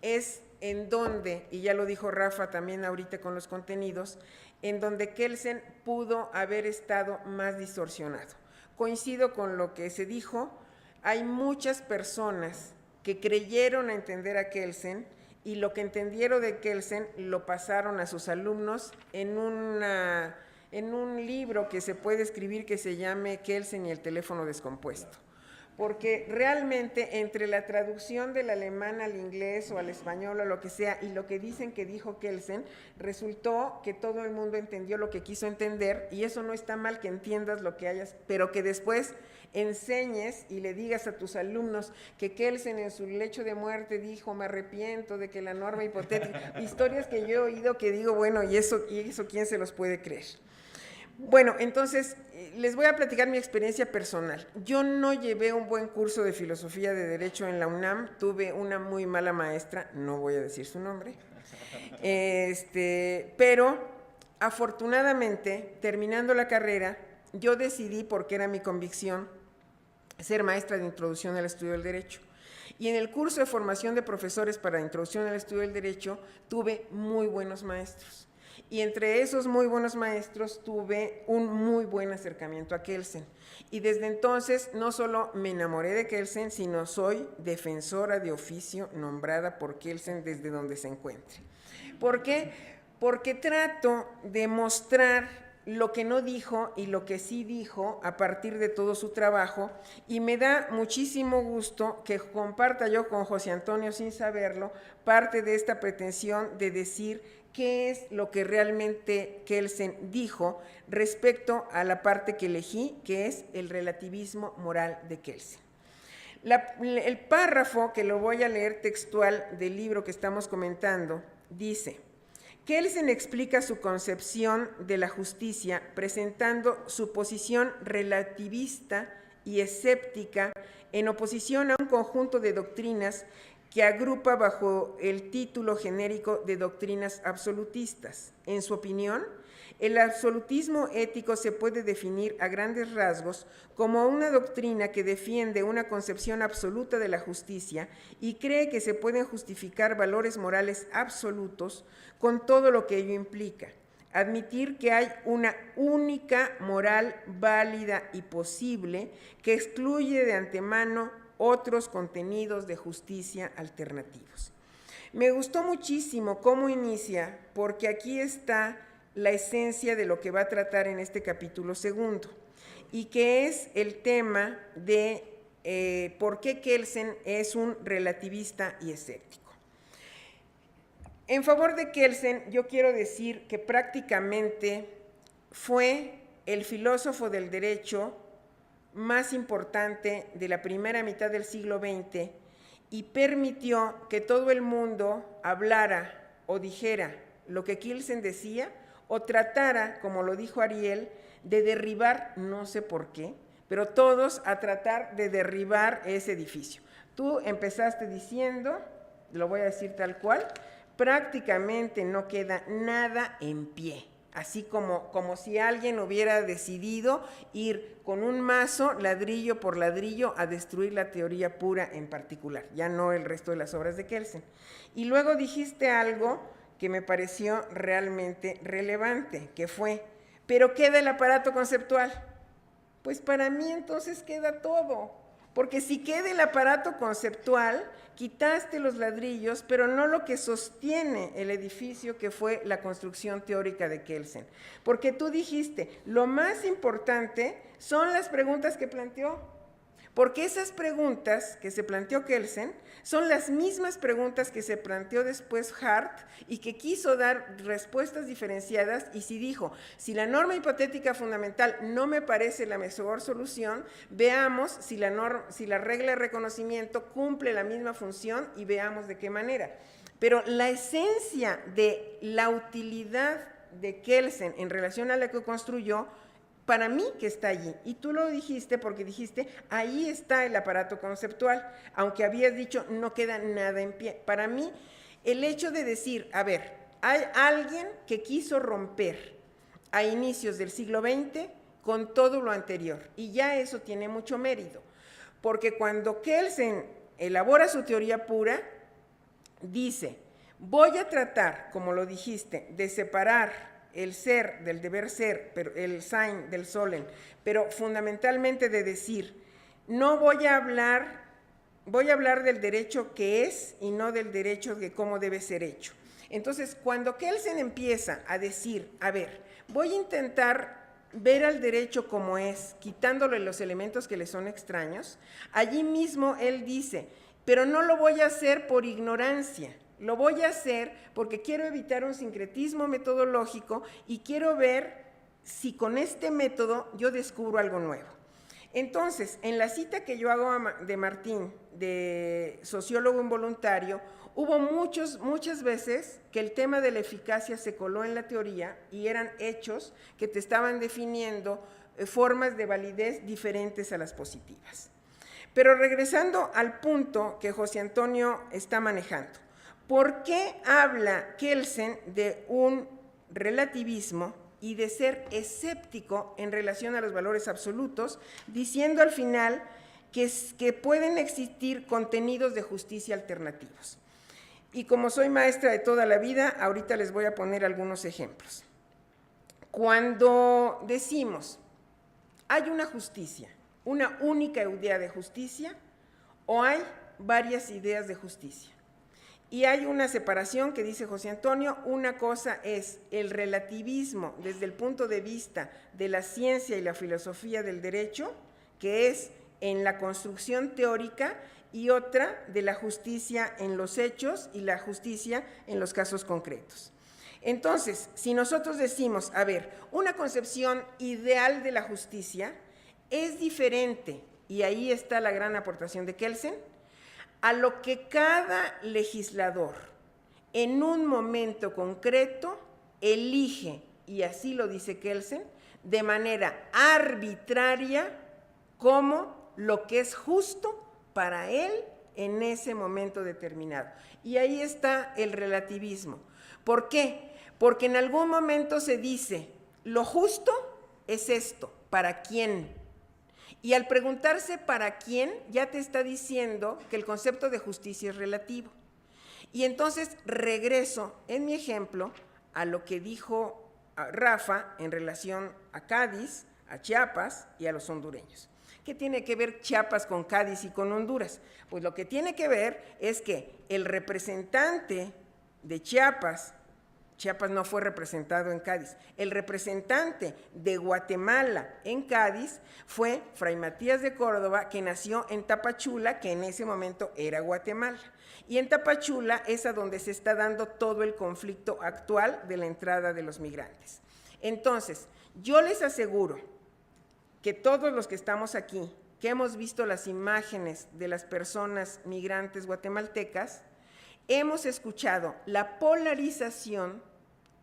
es en donde, y ya lo dijo Rafa también ahorita con los contenidos, en donde Kelsen pudo haber estado más distorsionado. Coincido con lo que se dijo. Hay muchas personas que creyeron a entender a Kelsen y lo que entendieron de Kelsen lo pasaron a sus alumnos en una en un libro que se puede escribir que se llame Kelsen y el teléfono descompuesto. Porque realmente entre la traducción del alemán al inglés o al español o lo que sea y lo que dicen que dijo Kelsen, resultó que todo el mundo entendió lo que quiso entender, y eso no está mal, que entiendas lo que hayas, pero que después enseñes y le digas a tus alumnos que Kelsen en su lecho de muerte dijo: me arrepiento de que la norma hipotética, historias que yo he oído que digo, bueno, ¿y eso quién se los puede creer? Bueno, entonces, les voy a platicar mi experiencia personal. Yo no llevé un buen curso de filosofía de Derecho en la UNAM, tuve una muy mala maestra, no voy a decir su nombre, pero afortunadamente, terminando la carrera, yo decidí, porque era mi convicción, ser maestra de introducción al estudio del derecho. Y en el curso de formación de profesores para introducción al estudio del derecho, tuve muy buenos maestros. Y entre esos muy buenos maestros tuve un muy buen acercamiento a Kelsen. Y desde entonces no solo me enamoré de Kelsen, sino soy defensora de oficio nombrada por Kelsen desde donde se encuentre. ¿Por qué? Porque trato de mostrar lo que no dijo y lo que sí dijo a partir de todo su trabajo, y me da muchísimo gusto que comparta yo con José Antonio, sin saberlo, parte de esta pretensión de decir qué es lo que realmente Kelsen dijo respecto a la parte que elegí, que es el relativismo moral de Kelsen. El párrafo que lo voy a leer textual del libro que estamos comentando dice: Kelsen explica su concepción de la justicia presentando su posición relativista y escéptica en oposición a un conjunto de doctrinas que agrupa bajo el título genérico de doctrinas absolutistas. En su opinión, el absolutismo ético se puede definir a grandes rasgos como una doctrina que defiende una concepción absoluta de la justicia y cree que se pueden justificar valores morales absolutos con todo lo que ello implica. Admitir que hay una única moral válida y posible que excluye de antemano otros contenidos de justicia alternativos. Me gustó muchísimo cómo inicia, porque aquí está la esencia de lo que va a tratar en este capítulo segundo, y que es el tema de por qué Kelsen es un relativista y escéptico. En favor de Kelsen, yo quiero decir que prácticamente fue el filósofo del derecho más importante de la primera mitad del siglo XX y permitió que todo el mundo hablara o dijera lo que Kelsen decía o tratara, como lo dijo Ariel, de derribar, no sé por qué, pero todos a tratar de derribar ese edificio. Tú empezaste diciendo, lo voy a decir tal cual, prácticamente no queda nada en pie. Así como si alguien hubiera decidido ir con un mazo, ladrillo por ladrillo, a destruir la teoría pura en particular, ya no el resto de las obras de Kelsen. Y luego dijiste algo que me pareció realmente relevante, que fue: ¿pero queda el aparato conceptual? Pues para mí entonces queda todo, porque si queda el aparato conceptual, quitaste los ladrillos, pero no lo que sostiene el edificio, que fue la construcción teórica de Kelsen. Porque tú dijiste, lo más importante son las preguntas que planteó, porque esas preguntas que se planteó Kelsen son las mismas preguntas que se planteó después Hart y que quiso dar respuestas diferenciadas, y si dijo, si la norma hipotética fundamental no me parece la mejor solución, veamos si la regla de reconocimiento cumple la misma función y veamos de qué manera. Pero la esencia de la utilidad de Kelsen en relación a la que construyó, para mí que está allí, y tú lo dijiste porque dijiste, ahí está el aparato conceptual, aunque habías dicho no queda nada en pie. Para mí, el hecho de decir, a ver, hay alguien que quiso romper a inicios del siglo XX con todo lo anterior, y ya eso tiene mucho mérito, porque cuando Kelsen elabora su teoría pura, dice, voy a tratar, como lo dijiste, de separar el ser del deber ser, pero el sein del sollen, pero fundamentalmente de decir, no voy a hablar del derecho que es y no del derecho de cómo debe ser hecho. Entonces, cuando Kelsen empieza a decir, a ver, voy a intentar ver al derecho como es, quitándole los elementos que le son extraños, allí mismo él dice, pero no lo voy a hacer por ignorancia, lo voy a hacer porque quiero evitar un sincretismo metodológico y quiero ver si con este método yo descubro algo nuevo. Entonces, en la cita que yo hago de Martín, de sociólogo involuntario, hubo muchas veces que el tema de la eficacia se coló en la teoría y eran hechos que te estaban definiendo formas de validez diferentes a las positivas. Pero regresando al punto que José Antonio está manejando, ¿por qué habla Kelsen de un relativismo y de ser escéptico en relación a los valores absolutos, diciendo al final que pueden existir contenidos de justicia alternativos? Y como soy maestra de toda la vida, ahorita les voy a poner algunos ejemplos. Cuando decimos, hay una justicia, una única idea de justicia, o hay varias ideas de justicia. Y hay una separación que dice José Antonio, una cosa es el relativismo desde el punto de vista de la ciencia y la filosofía del derecho, que es en la construcción teórica, y otra de la justicia en los hechos y la justicia en los casos concretos. Entonces, si nosotros decimos, a ver, una concepción ideal de la justicia es diferente, y ahí está la gran aportación de Kelsen, a lo que cada legislador en un momento concreto elige, y así lo dice Kelsen, de manera arbitraria como lo que es justo para él en ese momento determinado. Y ahí está el relativismo. ¿Por qué? Porque en algún momento se dice, lo justo es esto, ¿para quién? Y al preguntarse para quién, ya te está diciendo que el concepto de justicia es relativo. Y entonces regreso, en mi ejemplo, a lo que dijo Rafa en relación a Cádiz, a Chiapas y a los hondureños. ¿Qué tiene que ver Chiapas con Cádiz y con Honduras? Pues lo que tiene que ver es que el representante de Chiapas no fue representado en Cádiz, el representante de Guatemala en Cádiz fue Fray Matías de Córdoba, que nació en Tapachula, que en ese momento era Guatemala. Y en Tapachula es a donde se está dando todo el conflicto actual de la entrada de los migrantes. Entonces, yo les aseguro que todos los que estamos aquí, que hemos visto las imágenes de las personas migrantes guatemaltecas, hemos escuchado la polarización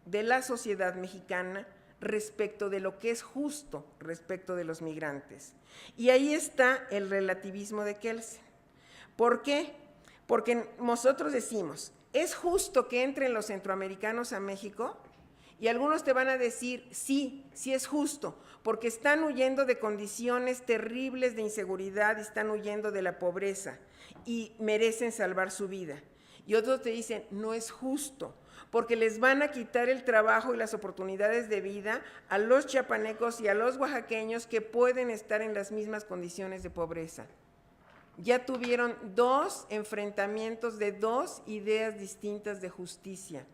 de la sociedad mexicana respecto de lo que es justo respecto de los migrantes. Y ahí está el relativismo de Kelsen. ¿Por qué? Porque nosotros decimos, ¿es justo que entren los centroamericanos a México? Y algunos te van a decir, sí, sí es justo, porque están huyendo de condiciones terribles de inseguridad, están huyendo de la pobreza y merecen salvar su vida. Y otros te dicen, no es justo, porque les van a quitar el trabajo y las oportunidades de vida a los chiapanecos y a los oaxaqueños que pueden estar en las mismas condiciones de pobreza. Ya tuvieron dos enfrentamientos de dos ideas distintas de justicia,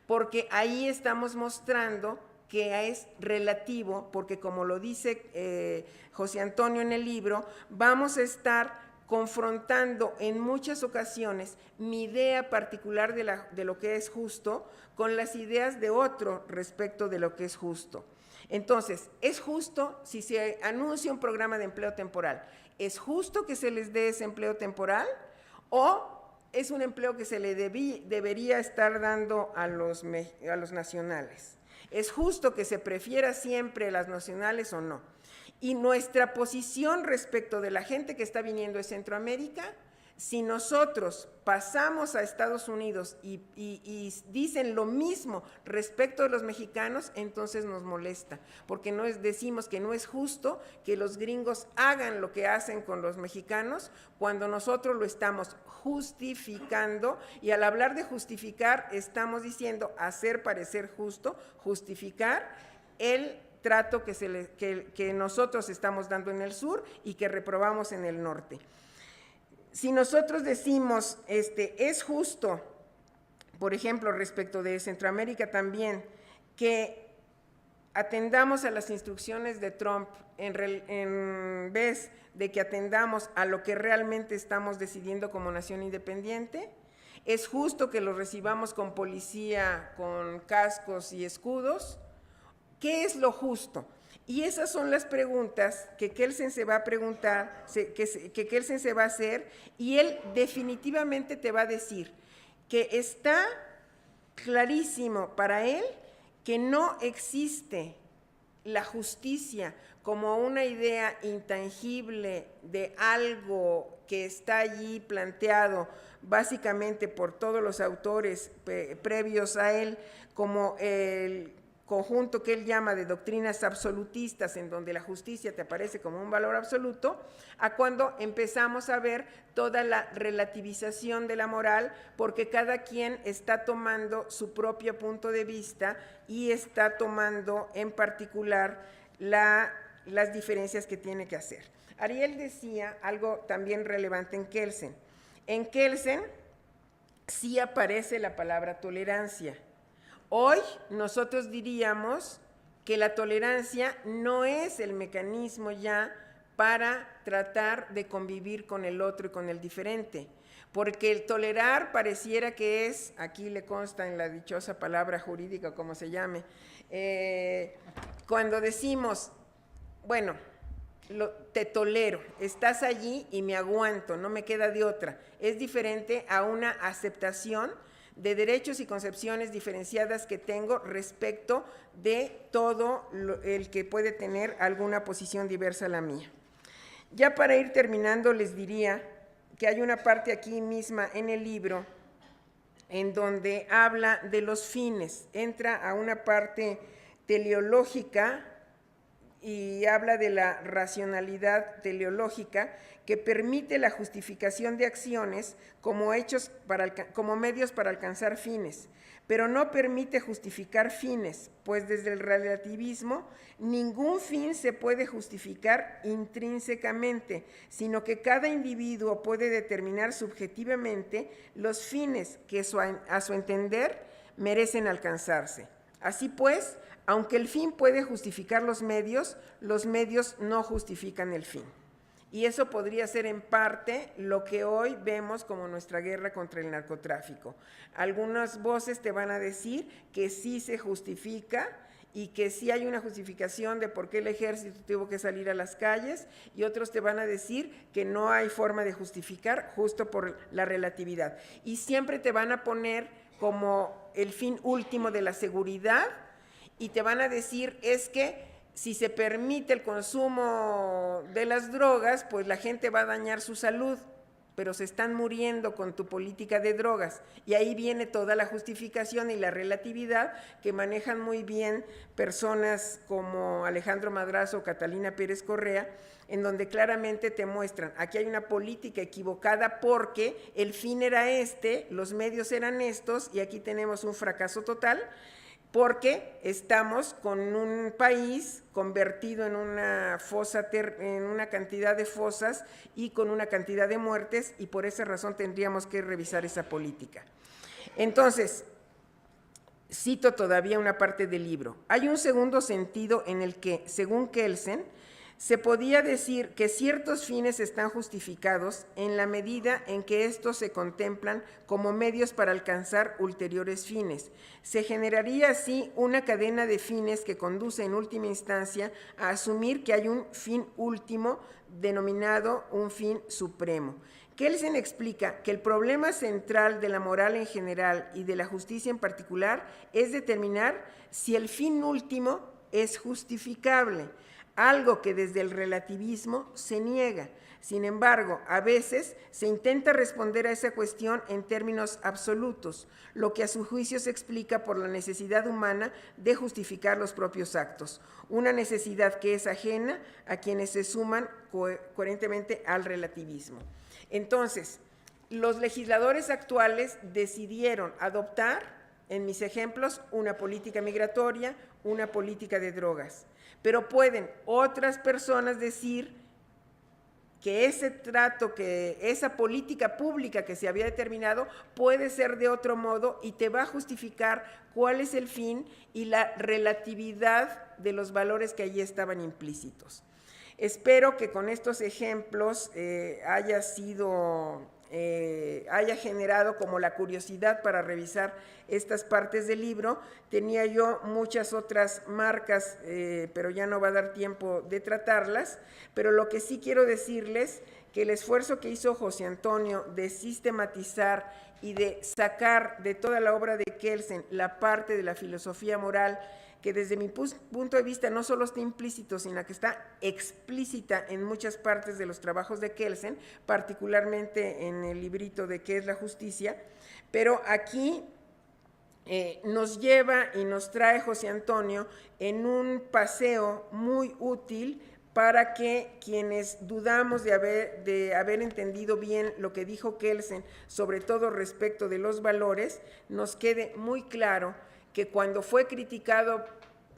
porque ahí estamos mostrando que es relativo, porque como lo dice José Antonio en el libro, vamos a estar confrontando en muchas ocasiones mi idea particular de lo que es justo con las ideas de otro respecto de lo que es justo. Entonces, ¿es justo si se anuncia un programa de empleo temporal? ¿Es justo que se les dé ese empleo temporal o es un empleo que se le debería estar dando a los nacionales? ¿Es justo que se prefiera siempre las nacionales o no? Y nuestra posición respecto de la gente que está viniendo de Centroamérica, si nosotros pasamos a Estados Unidos y dicen lo mismo respecto de los mexicanos, entonces nos molesta, porque decimos que no es justo que los gringos hagan lo que hacen con los mexicanos cuando nosotros lo estamos justificando, y al hablar de justificar estamos diciendo hacer parecer justo, justificar el trato que nosotros estamos dando en el sur y que reprobamos en el norte. Si nosotros decimos, es justo por ejemplo, respecto de Centroamérica también, que atendamos a las instrucciones de Trump en vez de que atendamos a lo que realmente estamos decidiendo como nación independiente. ¿Es justo que lo recibamos con policía, con cascos y escudos? ¿Qué es lo justo? Y esas son las preguntas que Kelsen se va a preguntar, que Kelsen se va a hacer, y él definitivamente te va a decir que está clarísimo para él que no existe la justicia como una idea intangible de algo que está allí planteado básicamente por todos los autores previos a él, como el conjunto que él llama de doctrinas absolutistas, en donde la justicia te aparece como un valor absoluto, a cuando empezamos a ver toda la relativización de la moral, porque cada quien está tomando su propio punto de vista y está tomando en particular las diferencias que tiene que hacer. Ariel decía algo también relevante en Kelsen. En Kelsen sí aparece la palabra tolerancia. Hoy nosotros diríamos que la tolerancia no es el mecanismo ya para tratar de convivir con el otro y con el diferente, porque el tolerar pareciera que es, aquí le consta en la dichosa palabra jurídica, como se llame, cuando decimos, bueno, te tolero, estás allí y me aguanto, no me queda de otra, es diferente a una aceptación de derechos y concepciones diferenciadas que tengo respecto de todo el que puede tener alguna posición diversa a la mía. Ya para ir terminando les diría que hay una parte aquí misma en el libro en donde habla de los fines, entra a una parte teleológica y habla de la racionalidad teleológica que permite la justificación de acciones como medios para alcanzar fines, pero no permite justificar fines, pues desde el relativismo ningún fin se puede justificar intrínsecamente, sino que cada individuo puede determinar subjetivamente los fines que a su entender merecen alcanzarse. Así pues, aunque el fin puede justificar los medios no justifican el fin. Y eso podría ser en parte lo que hoy vemos como nuestra guerra contra el narcotráfico. Algunas voces te van a decir que sí se justifica y que sí hay una justificación de por qué el ejército tuvo que salir a las calles, y otros te van a decir que no hay forma de justificar justo por la relatividad. Y siempre te van a poner como el fin último de la seguridad, y te van a decir es que si se permite el consumo de las drogas, pues la gente va a dañar su salud, pero se están muriendo con tu política de drogas. Y ahí viene toda la justificación y la relatividad que manejan muy bien personas como Alejandro Madrazo o Catalina Pérez Correa, en donde claramente te muestran, aquí hay una política equivocada porque el fin era este, los medios eran estos, y aquí tenemos un fracaso total, porque estamos con un país convertido en una en una cantidad de fosas y con una cantidad de muertes, y por esa razón tendríamos que revisar esa política. Entonces, cito todavía una parte del libro. Hay un segundo sentido en el que, según Kelsen, se podía decir que ciertos fines están justificados en la medida en que estos se contemplan como medios para alcanzar ulteriores fines. Se generaría así una cadena de fines que conduce en última instancia a asumir que hay un fin último denominado un fin supremo. Kelsen explica que el problema central de la moral en general y de la justicia en particular es determinar si el fin último es justificable, algo que desde el relativismo se niega. Sin embargo, a veces se intenta responder a esa cuestión en términos absolutos, lo que a su juicio se explica por la necesidad humana de justificar los propios actos, una necesidad que es ajena a quienes se suman coherentemente al relativismo. Entonces, los legisladores actuales decidieron adoptar, en mis ejemplos, una política migratoria, una política de drogas. Pero pueden otras personas decir que ese trato, que esa política pública que se había determinado puede ser de otro modo y te va a justificar cuál es el fin y la relatividad de los valores que allí estaban implícitos. Espero que con estos ejemplos haya generado como la curiosidad para revisar estas partes del libro. Tenía yo muchas otras marcas, pero ya no va a dar tiempo de tratarlas, pero lo que sí quiero decirles que el esfuerzo que hizo José Antonio de sistematizar y de sacar de toda la obra de Kelsen la parte de la filosofía moral, que desde mi punto de vista no solo está implícito, sino que está explícita en muchas partes de los trabajos de Kelsen, particularmente en el librito de ¿Qué es la justicia? Pero aquí nos lleva y nos trae José Antonio en un paseo muy útil para que quienes dudamos de haber entendido bien lo que dijo Kelsen, sobre todo respecto de los valores, nos quede muy claro que cuando fue criticado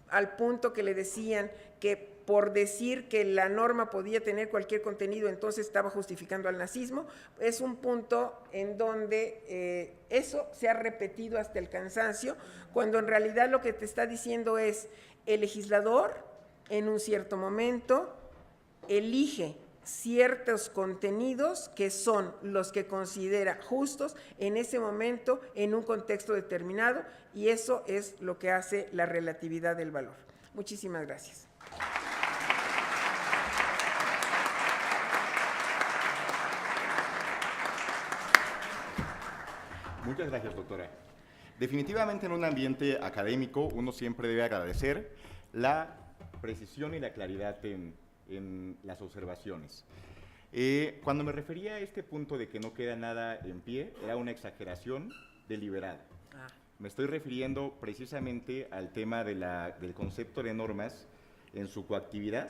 al punto que le decían que por decir que la norma podía tener cualquier contenido, entonces estaba justificando al nazismo, es un punto en donde eso se ha repetido hasta el cansancio, cuando en realidad lo que te está diciendo es el legislador en un cierto momento elige ciertos contenidos que son los que considera justos en ese momento, en un contexto determinado, y eso es lo que hace la relatividad del valor. Muchísimas gracias. Muchas gracias, doctora. Definitivamente en un ambiente académico uno siempre debe agradecer la precisión y la claridad en las observaciones. Cuando me refería a este punto de que no queda nada en pie, era una exageración deliberada. Me estoy refiriendo precisamente al tema del concepto de normas en su coactividad,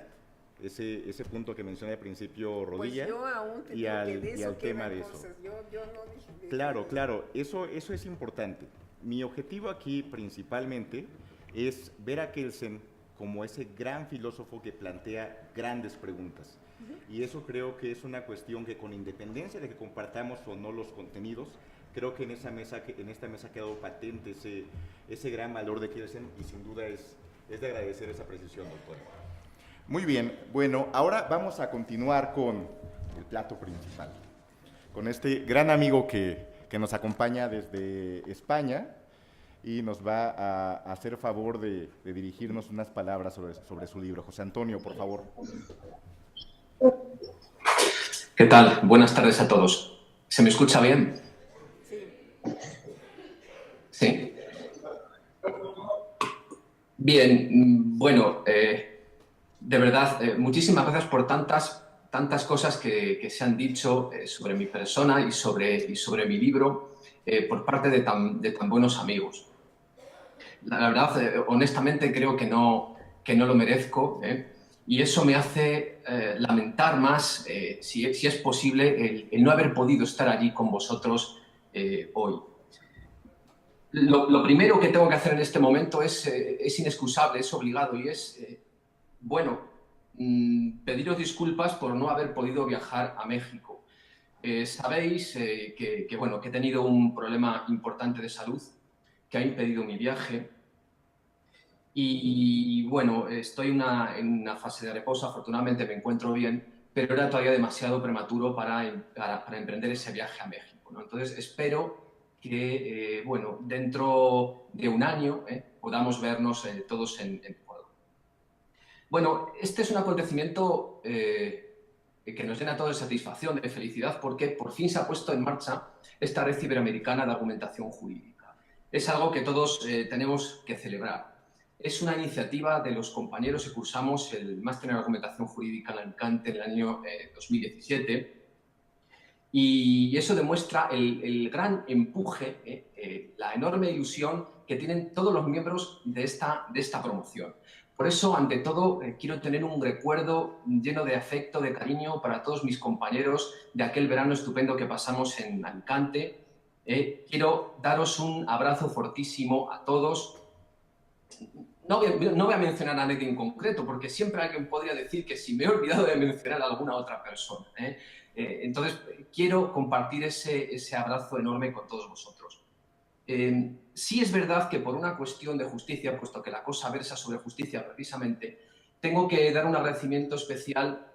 ese punto que mencioné al principio Rodilla, pues yo aún te y al tema de eso. Yo no dije Claro, eso es importante. Mi objetivo aquí principalmente es ver a Kelsen como ese gran filósofo que plantea grandes preguntas. Y eso creo que es una cuestión que, con independencia de que compartamos o no los contenidos, creo que en esta mesa ha quedado patente ese gran valor de Kelsen, y sin duda es de agradecer esa precisión, doctor. Muy bien, bueno, ahora vamos a continuar con el plato principal, con este gran amigo que nos acompaña desde España y nos va a hacer favor de dirigirnos unas palabras sobre su libro. José Antonio, por favor. ¿Qué tal? Buenas tardes a todos. ¿Se me escucha bien? Sí. Bien, bueno, de verdad, muchísimas gracias por tantas cosas que se han dicho sobre mi persona y sobre mi libro por parte de tan buenos amigos. La verdad, honestamente, creo que no lo merezco, y eso me hace lamentar más, si es posible, el no haber podido estar allí con vosotros hoy. Lo primero que tengo que hacer en este momento es inexcusable, es obligado, y es, pediros disculpas por no haber podido viajar a México. Sabéis que he tenido un problema importante de salud que ha impedido mi viaje, y bueno, estoy en una fase de reposo. Afortunadamente me encuentro bien, pero era todavía demasiado prematuro para emprender ese viaje a México, ¿no? Entonces espero que dentro de un año podamos vernos todos en Ecuador. Bueno, este es un acontecimiento que nos llena a todos de satisfacción, de felicidad, porque por fin se ha puesto en marcha esta red iberoamericana de argumentación jurídica. Es algo que todos tenemos que celebrar. Es una iniciativa de los compañeros que cursamos el máster en argumentación jurídica en Alicante en el año 2017, y eso demuestra el gran empuje, la enorme ilusión que tienen todos los miembros de esta promoción. Por eso, ante todo, quiero tener un recuerdo lleno de afecto, de cariño para todos mis compañeros de aquel verano estupendo que pasamos en Alicante. Quiero daros un abrazo fortísimo a todos. no voy a mencionar a nadie en concreto, porque siempre alguien podría decir que si me he olvidado de mencionar a alguna otra persona. Entonces, quiero compartir ese abrazo enorme con todos vosotros. Sí es verdad que por una cuestión de justicia, puesto que la cosa versa sobre justicia precisamente, tengo que dar un agradecimiento especial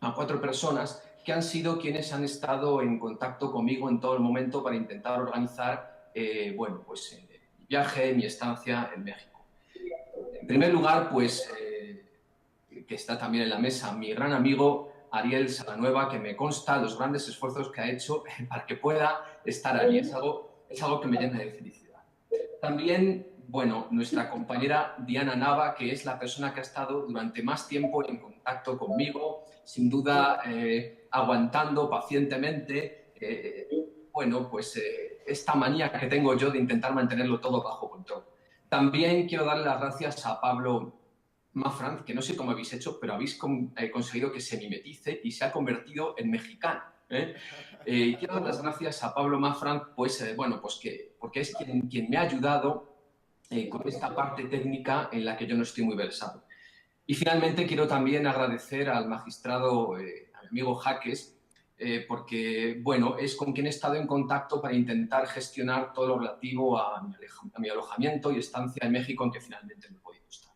a 4 personas que han sido quienes han estado en contacto conmigo en todo el momento para intentar organizar mi viaje, mi estancia en México. En primer lugar, que está también en la mesa, mi gran amigo Ariel Salanueva, que me consta los grandes esfuerzos que ha hecho para que pueda estar allí. Es algo que me llena de felicidad. También, bueno, nuestra compañera Diana Nava, que es la persona que ha estado durante más tiempo en contacto conmigo, sin duda aguantando pacientemente, esta manía que tengo yo de intentar mantenerlo todo bajo control. También quiero darle las gracias a Pablo Mafranz, que no sé cómo habéis hecho, pero habéis conseguido que se mimetice y se ha convertido en mexicano. Quiero dar las gracias a Pablo Mafranz, porque es quien me ha ayudado con esta parte técnica en la que yo no estoy muy versado. Y finalmente quiero también agradecer al magistrado, a mi amigo Jaques, porque bueno, es con quien he estado en contacto para intentar gestionar todo lo relativo a mi alojamiento y estancia en México, en que finalmente no he podido estar.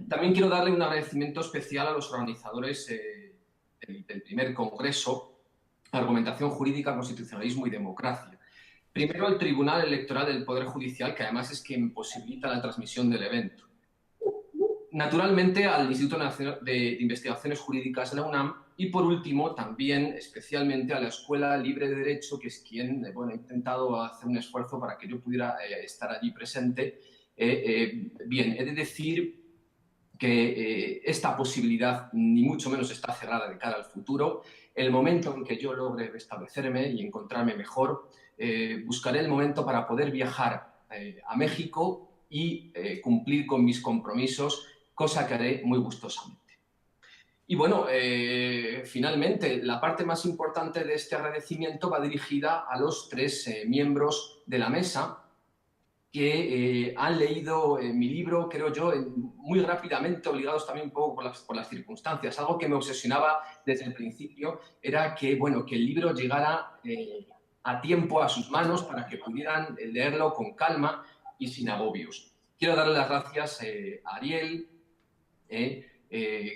También quiero darle un agradecimiento especial a los organizadores del primer congreso, Argumentación Jurídica, Constitucionalismo y Democracia. Primero, el Tribunal Electoral del Poder Judicial, que además es quien posibilita la transmisión del evento. Naturalmente, al Instituto Nacional de Investigaciones Jurídicas de la UNAM y, por último, también especialmente a la Escuela Libre de Derecho, que es quien ha intentado hacer un esfuerzo para que yo pudiera estar allí presente. Bien, he de decir que esta posibilidad ni mucho menos está cerrada de cara al futuro. El momento en que yo logre restablecerme y encontrarme mejor, buscaré el momento para poder viajar a México y cumplir con mis compromisos, cosa que haré muy gustosamente. Y bueno, finalmente, la parte más importante de este agradecimiento va dirigida a los 3 miembros de la mesa que han leído mi libro, creo yo, muy rápidamente, obligados también un poco por las circunstancias. Algo que me obsesionaba desde el principio era que el libro llegara a tiempo a sus manos para que pudieran leerlo con calma y sin agobios. Quiero darle las gracias a Ariel,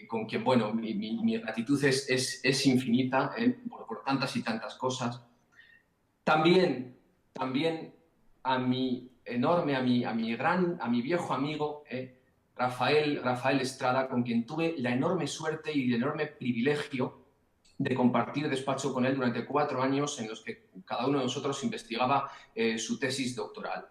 con quien, mi gratitud es infinita por tantas y tantas cosas. También a mi viejo amigo Rafael Estrada, con quien tuve la enorme suerte y el enorme privilegio de compartir despacho con él durante 4 años en los que cada uno de nosotros investigaba su tesis doctoral.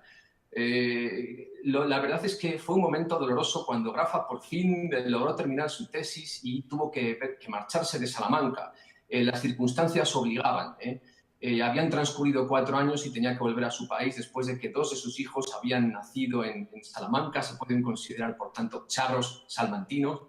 La verdad es que fue un momento doloroso cuando Rafa por fin logró terminar su tesis y tuvo que marcharse de Salamanca. Las circunstancias obligaban. Habían transcurrido 4 años y tenía que volver a su país después de que 2 de sus hijos habían nacido en Salamanca. Se pueden considerar, por tanto, charros salmantinos.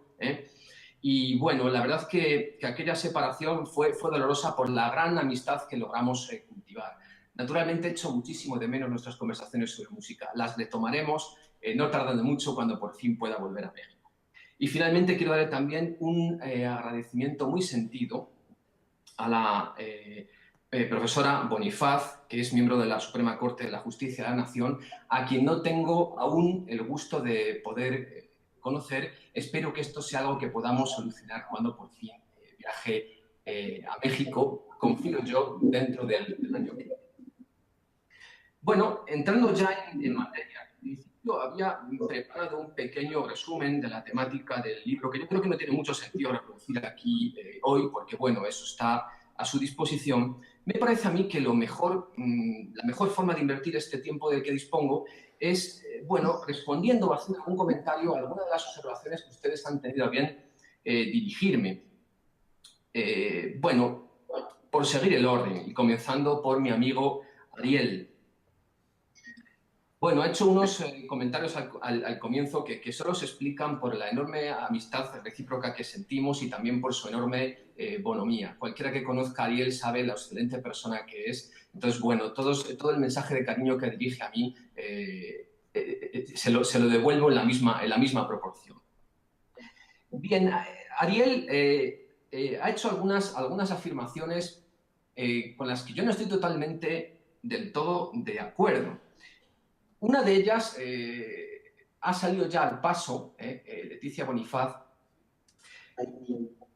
Y bueno, la verdad que aquella separación fue dolorosa por la gran amistad que logramos cultivar. Naturalmente, echo muchísimo de menos nuestras conversaciones sobre música. Las retomaremos no tardando mucho cuando por fin pueda volver a México. Y finalmente quiero darle también un agradecimiento muy sentido a la profesora Bonifaz, que es miembro de la Suprema Corte de la Justicia de la Nación, a quien no tengo aún el gusto de poder conocer. Espero que esto sea algo que podamos solucionar cuando por fin viaje a México, confío yo, dentro del año que viene. Bueno, entrando ya en materia, al principio había preparado un pequeño resumen de la temática del libro, que yo creo que no tiene mucho sentido reproducir aquí hoy, porque bueno, eso está a su disposición. Me parece a mí que la mejor forma de invertir este tiempo del que dispongo es, respondiendo o haciendo algún comentario a alguna de las observaciones que ustedes han tenido a bien dirigirme. Por seguir el orden y comenzando por mi amigo Ariel. He hecho unos comentarios al comienzo que solo se explican por la enorme amistad recíproca que sentimos y también por su enorme bonomía. Cualquiera que conozca a Ariel sabe la excelente persona que es. Entonces, todo el mensaje de cariño que dirige a mí se lo devuelvo en la misma proporción. Bien, Ariel ha hecho algunas afirmaciones con las que yo no estoy del todo de acuerdo. Una de ellas ha salido ya al paso, Leticia Bonifaz,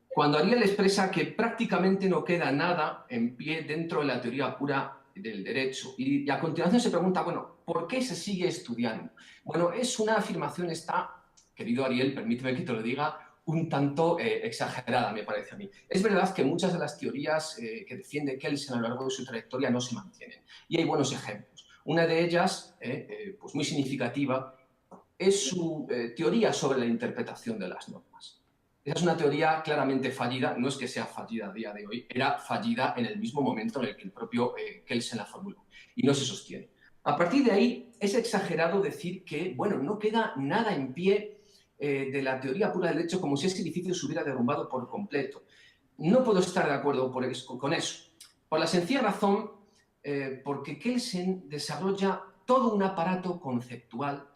cuando Ariel expresa que prácticamente no queda nada en pie dentro de la teoría pura del derecho. Y a continuación se pregunta, bueno, ¿por qué se sigue estudiando? Bueno, es una afirmación querido Ariel, permíteme que te lo diga, un tanto exagerada, me parece a mí. Es verdad que muchas de las teorías que defiende Kelsen a lo largo de su trayectoria no se mantienen. Y hay buenos ejemplos. Una de ellas, pues muy significativa, es su teoría sobre la interpretación de las normas. Esa es una teoría claramente fallida, no es que sea fallida a día de hoy, era fallida en el mismo momento en el que el propio Kelsen la formuló, y no se sostiene. A partir de ahí, es exagerado decir que, bueno, no queda nada en pie de la teoría pura del derecho, como si ese edificio se hubiera derrumbado por completo. No puedo estar de acuerdo con eso, por la sencilla razón porque Kelsen desarrolla todo un aparato conceptual,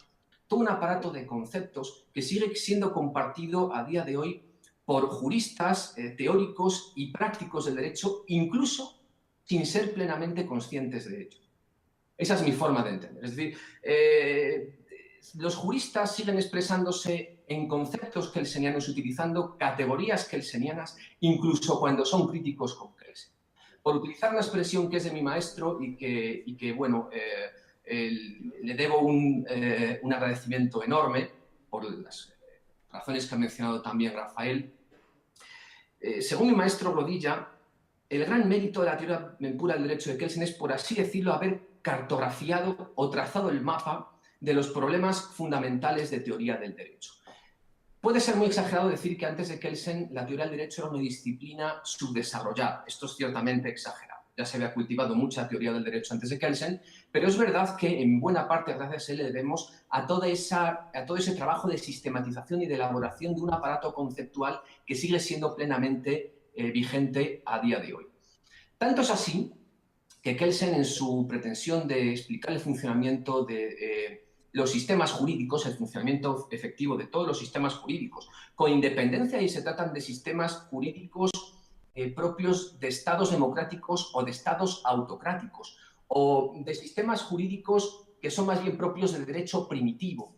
todo un aparato de conceptos que sigue siendo compartido a día de hoy por juristas, teóricos y prácticos del derecho, incluso sin ser plenamente conscientes de ello. Esa es mi forma de entender. Es decir, los juristas siguen expresándose en conceptos kelsenianos, utilizando categorías kelsenianas, incluso cuando son críticos con Kelsen. Por utilizar una expresión que es de mi maestro y que bueno, le debo un agradecimiento enorme por las razones que ha mencionado también Rafael. Según mi maestro Rodilla, el gran mérito de la teoría pura del derecho de Kelsen es, por así decirlo, haber cartografiado o trazado el mapa de los problemas fundamentales de teoría del derecho. Puede ser muy exagerado decir que antes de Kelsen la teoría del derecho era una disciplina subdesarrollada. Esto es ciertamente exagerado. Ya se había cultivado mucha teoría del derecho antes de Kelsen, pero es verdad que en buena parte gracias a él le debemos a todo ese trabajo de sistematización y de elaboración de un aparato conceptual que sigue siendo plenamente vigente a día de hoy. Tanto es así que Kelsen, en su pretensión de explicar el funcionamiento de los sistemas jurídicos, el funcionamiento efectivo de todos los sistemas jurídicos, con independencia y se tratan de sistemas jurídicos propios de estados democráticos o de estados autocráticos, o de sistemas jurídicos que son más bien propios del derecho primitivo.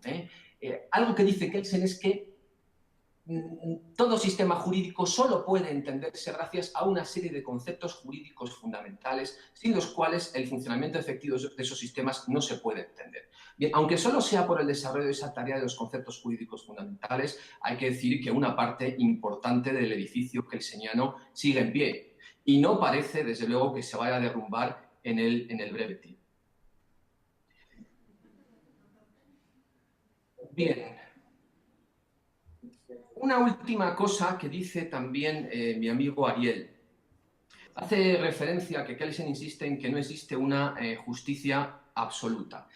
Algo que dice Kelsen es que todo sistema jurídico solo puede entenderse gracias a una serie de conceptos jurídicos fundamentales, sin los cuales el funcionamiento efectivo de esos sistemas no se puede entender. Bien, aunque solo sea por el desarrollo de esa tarea de los conceptos jurídicos fundamentales, hay que decir que una parte importante del edificio kelseniano sigue en pie y no parece, desde luego, que se vaya a derrumbar en el breve tiempo. Bien. Una última cosa que dice también mi amigo Ariel. Hace referencia a que Kelsen insiste en que no existe una justicia absoluta.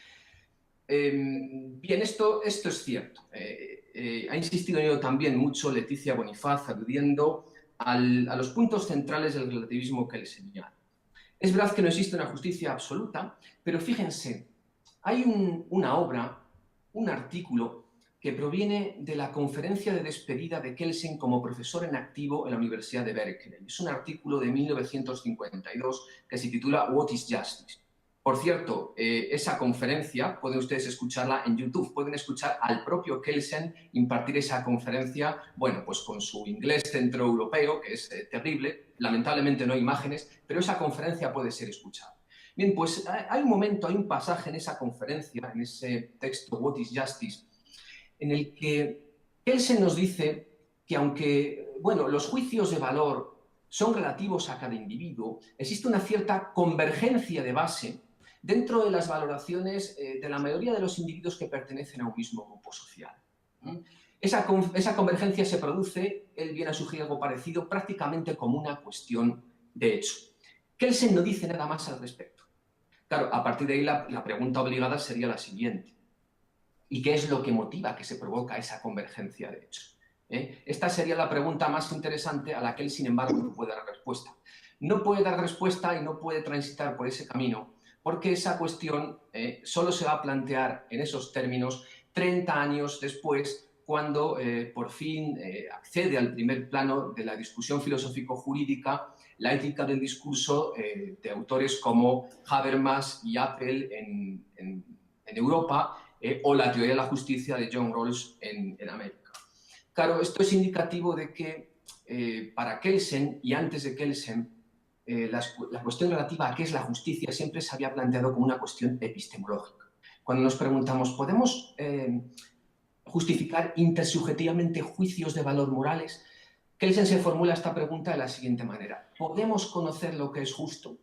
Bien, esto es cierto. Ha insistido en ello también mucho Leticia Bonifaz, aludiendo a los puntos centrales del relativismo kelseniano. Es verdad que no existe una justicia absoluta, pero fíjense, hay una obra, un artículo que proviene de la conferencia de despedida de Kelsen como profesor en activo en la Universidad de Berkeley. Es un artículo de 1952 que se titula What is Justice? Por cierto, esa conferencia pueden ustedes escucharla en YouTube, pueden escuchar al propio Kelsen impartir esa conferencia, bueno, pues con su inglés centroeuropeo, que es terrible, lamentablemente no hay imágenes, pero esa conferencia puede ser escuchada. Bien, pues hay un momento, hay un pasaje en esa conferencia, en ese texto What is Justice, en el que Kelsen nos dice que aunque, bueno, los juicios de valor son relativos a cada individuo, existe una cierta convergencia de base dentro de las valoraciones de la mayoría de los individuos que pertenecen a un mismo grupo social. Esa convergencia se produce, él viene a sugerir algo parecido, prácticamente como una cuestión de hecho. Kelsen no dice nada más al respecto. Claro, a partir de ahí la pregunta obligada sería la siguiente. ¿Y qué es lo que motiva que se provoca esa convergencia de hechos? Esta sería la pregunta más interesante a la que él, sin embargo, no puede dar respuesta. No puede dar respuesta y no puede transitar por ese camino porque esa cuestión solo se va a plantear en esos términos 30 años después, cuando por fin accede al primer plano de la discusión filosófico-jurídica la ética del discurso de autores como Habermas y Apel en Europa, o la teoría de la justicia de John Rawls en América. Claro, esto es indicativo de que para Kelsen y antes de Kelsen, la cuestión relativa a qué es la justicia siempre se había planteado como una cuestión epistemológica. Cuando nos preguntamos, ¿podemos justificar intersubjetivamente juicios de valor morales? Kelsen se formula esta pregunta de la siguiente manera: ¿podemos conocer lo que es justo?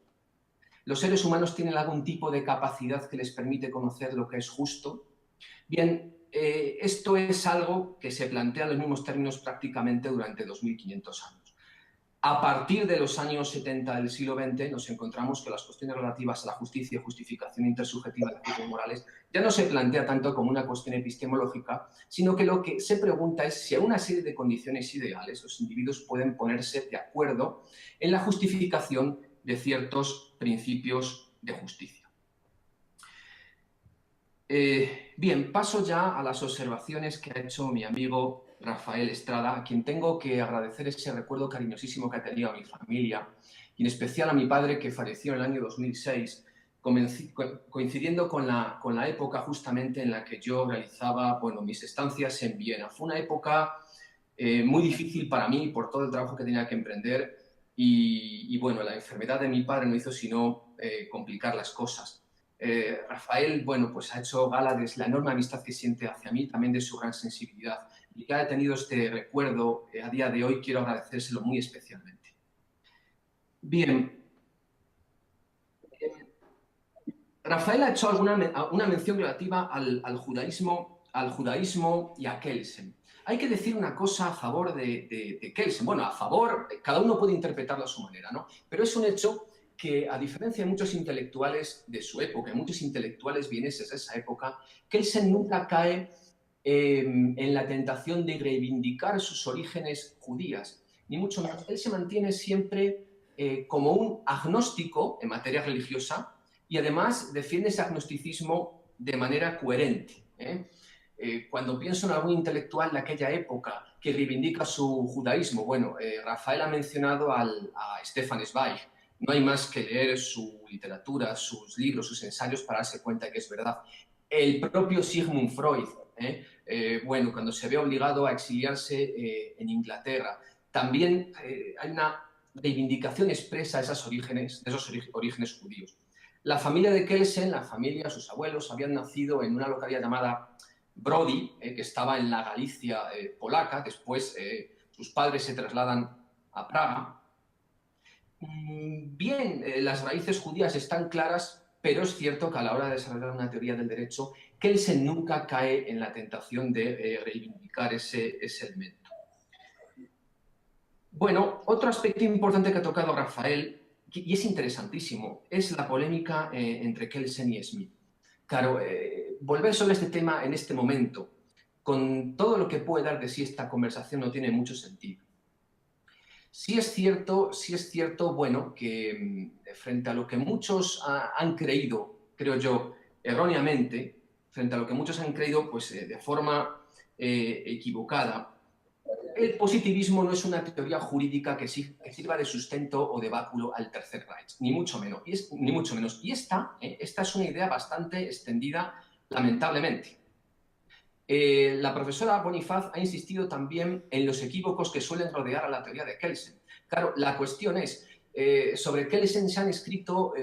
¿Los seres humanos tienen algún tipo de capacidad que les permite conocer lo que es justo? Bien, esto es algo que se plantea en los mismos términos prácticamente durante 2500 años. A partir de los años 70 del siglo XX nos encontramos que las cuestiones relativas a la justicia y justificación intersubjetiva de juicios morales ya no se plantea tanto como una cuestión epistemológica, sino que lo que se pregunta es si a una serie de condiciones ideales los individuos pueden ponerse de acuerdo en la justificación de ciertos principios de justicia. Bien, paso ya a las observaciones que ha hecho mi amigo Rafael Estrada, a quien tengo que agradecer ese recuerdo cariñosísimo que ha tenido a mi familia, y en especial a mi padre, que falleció en el año 2006, coincidiendo con la época justamente en la que yo realizaba mis estancias en Viena. Fue una época muy difícil para mí por todo el trabajo que tenía que emprender y bueno, la enfermedad de mi padre no hizo sino complicar las cosas. Rafael, pues ha hecho gala de la enorme amistad que siente hacia mí, también de su gran sensibilidad. Y que haya tenido este recuerdo a día de hoy, quiero agradecérselo muy especialmente. Bien. Rafael ha hecho una mención relativa al judaísmo y a Kelsen. Hay que decir una cosa a favor de Kelsen. Bueno, a favor, cada uno puede interpretarlo a su manera, ¿no? Pero es un hecho que, a diferencia de muchos intelectuales de su época, muchos intelectuales vieneses de esa época, Kelsen nunca cae en la tentación de reivindicar sus orígenes judías, ni mucho menos. Él se mantiene siempre como un agnóstico en materia religiosa y además defiende ese agnosticismo de manera coherente. Cuando pienso en algún intelectual de aquella época que reivindica su judaísmo, Rafael ha mencionado a Stefan Zweig. No hay más que leer su literatura, sus libros, sus ensayos para darse cuenta de que es verdad. El propio Sigmund Freud, cuando se ve obligado a exiliarse en Inglaterra, también hay una reivindicación expresa de esos orígenes judíos. La familia de Kelsen, sus abuelos, habían nacido en una localidad llamada Brody, que estaba en la Galicia polaca. Después sus padres se trasladan a Praga. Bien, las raíces judías están claras, pero es cierto que a la hora de desarrollar una teoría del derecho, Kelsen nunca cae en la tentación de reivindicar ese elemento. Bueno, otro aspecto importante que ha tocado Rafael, y es interesantísimo, es la polémica entre Kelsen y Smith. Claro, volver sobre este tema en este momento, con todo lo que puede dar de sí esta conversación, no tiene mucho sentido. Sí es cierto, que frente a lo que muchos han creído, creo yo, erróneamente, frente a lo que muchos han creído de forma equivocada, el positivismo no es una teoría jurídica que sirva de sustento o de báculo al Tercer Reich, ni mucho menos. Y esta es una idea bastante extendida, lamentablemente. La profesora Bonifaz ha insistido también en los equívocos que suelen rodear a la teoría de Kelsen. Claro, la cuestión es, sobre Kelsen se han escrito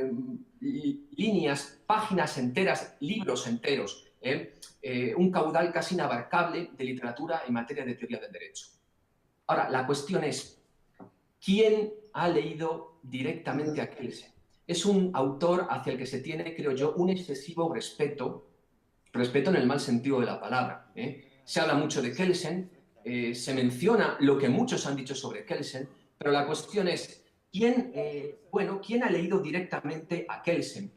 líneas, páginas enteras, libros enteros, un caudal casi inabarcable de literatura en materia de teoría del derecho. Ahora, la cuestión es, ¿quién ha leído directamente a Kelsen? Es un autor hacia el que se tiene, creo yo, un excesivo respeto en el mal sentido de la palabra. Se habla mucho de Kelsen, se menciona lo que muchos han dicho sobre Kelsen, pero la cuestión es, ¿quién ha leído directamente a Kelsen?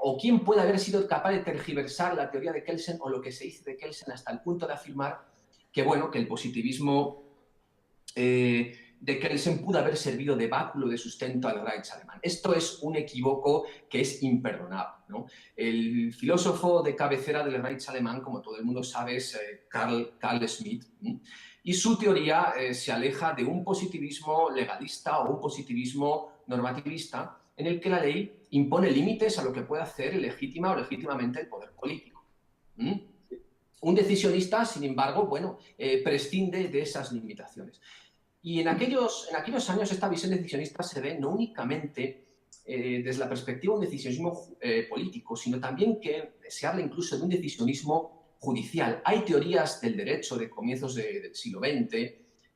¿O quién puede haber sido capaz de tergiversar la teoría de Kelsen o lo que se dice de Kelsen hasta el punto de afirmar que el positivismo de Kelsen pudo haber servido de báculo de sustento al Reich alemán. Esto es un equívoco que es imperdonable, ¿no? El filósofo de cabecera del Reich alemán, como todo el mundo sabe, es Carl Schmitt, ¿no? Y su teoría se aleja de un positivismo legalista o un positivismo normativista en el que la ley impone límites a lo que puede hacer legítima o legítimamente el poder político. Un decisionista, sin embargo, bueno, prescinde de esas limitaciones. Y en aquellos años esta visión decisionista se ve no únicamente desde la perspectiva de un decisionismo político, sino también que se habla incluso de un decisionismo judicial. Hay teorías del derecho de comienzos del siglo XX,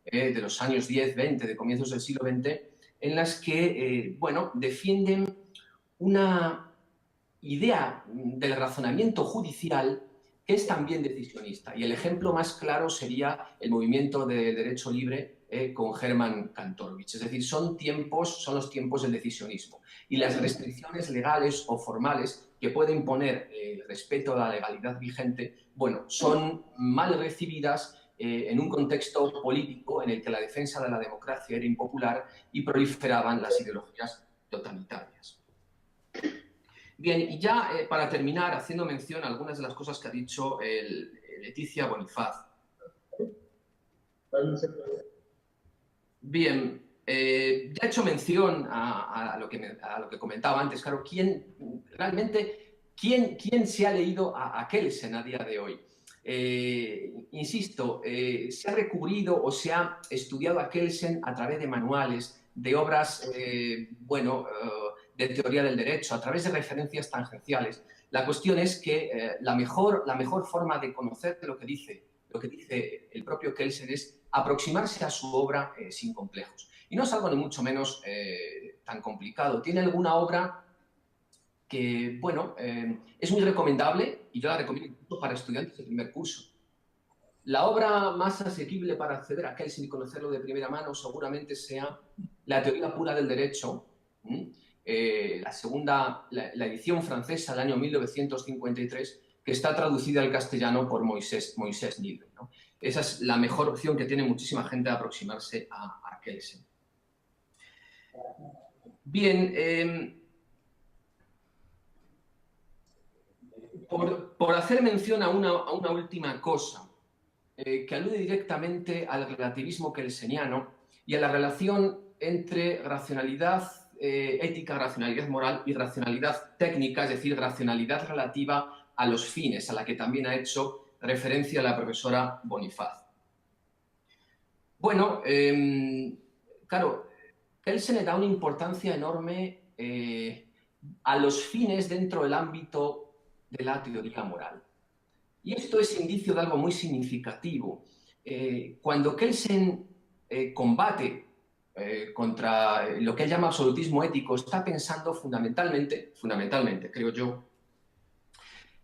de los años 10, 20, de comienzos del siglo XX, en las que, bueno, defienden una idea del razonamiento judicial que es también decisionista. Y el ejemplo más claro sería el movimiento de derecho libre con Hermann Kantorowicz. Es decir, son los tiempos del decisionismo. Y las restricciones legales o formales que puede imponer el respeto a la legalidad vigente, bueno, son mal recibidas en un contexto político en el que la defensa de la democracia era impopular y proliferaban las ideologías totalitarias. Bien, y ya para terminar, haciendo mención a algunas de las cosas que ha dicho Leticia Bonifaz. Bien, ya he hecho mención a lo que comentaba antes. Claro, ¿quién se ha leído a Kelsen a día de hoy? Insisto, se ha recubrido o se ha estudiado a Kelsen a través de manuales, de obras, de teoría del derecho, a través de referencias tangenciales. La cuestión es que la mejor forma de conocer lo que dice el propio Kelsen es aproximarse a su obra sin complejos. Y no es algo ni mucho menos tan complicado. Tiene alguna obra que, bueno, es muy recomendable y yo la recomiendo incluso para estudiantes de primer curso. La obra más asequible para acceder a Kelsen y conocerlo de primera mano seguramente sea La teoría pura del derecho, la edición francesa del año 1953, que está traducida al castellano por Moisés Niedre, ¿no? Esa es la mejor opción que tiene muchísima gente de aproximarse a Kelsen. Bien, por hacer mención a una última cosa, que alude directamente al relativismo kelseniano y a la relación entre racionalidad ética, racionalidad moral y racionalidad técnica, es decir, racionalidad relativa a los fines, a la que también ha hecho referencia la profesora Bonifaz. Bueno, claro, Kelsen le da una importancia enorme a los fines dentro del ámbito de la teoría moral. Y esto es indicio de algo muy significativo. Cuando Kelsen combate contra lo que él llama absolutismo ético, está pensando fundamentalmente, creo yo,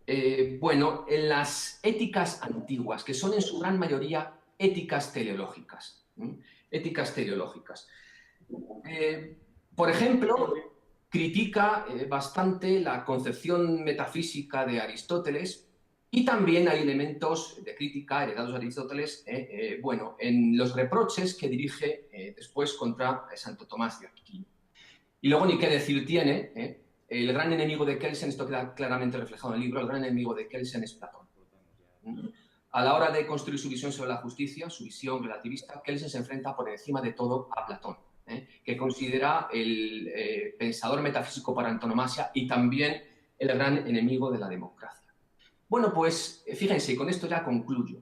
en las éticas antiguas, que son en su gran mayoría éticas teleológicas. Por ejemplo, critica bastante la concepción metafísica de Aristóteles y también hay elementos de crítica heredados de Aristóteles en los reproches que dirige después contra Santo Tomás de Aquino. Y luego ni qué decir tiene, el gran enemigo de Kelsen, esto queda claramente reflejado en el libro, el gran enemigo de Kelsen es Platón. A la hora de construir su visión sobre la justicia, su visión relativista, Kelsen se enfrenta por encima de todo a Platón, que considera el pensador metafísico por antonomasia y también el gran enemigo de la democracia. Bueno, pues fíjense, y con esto ya concluyo.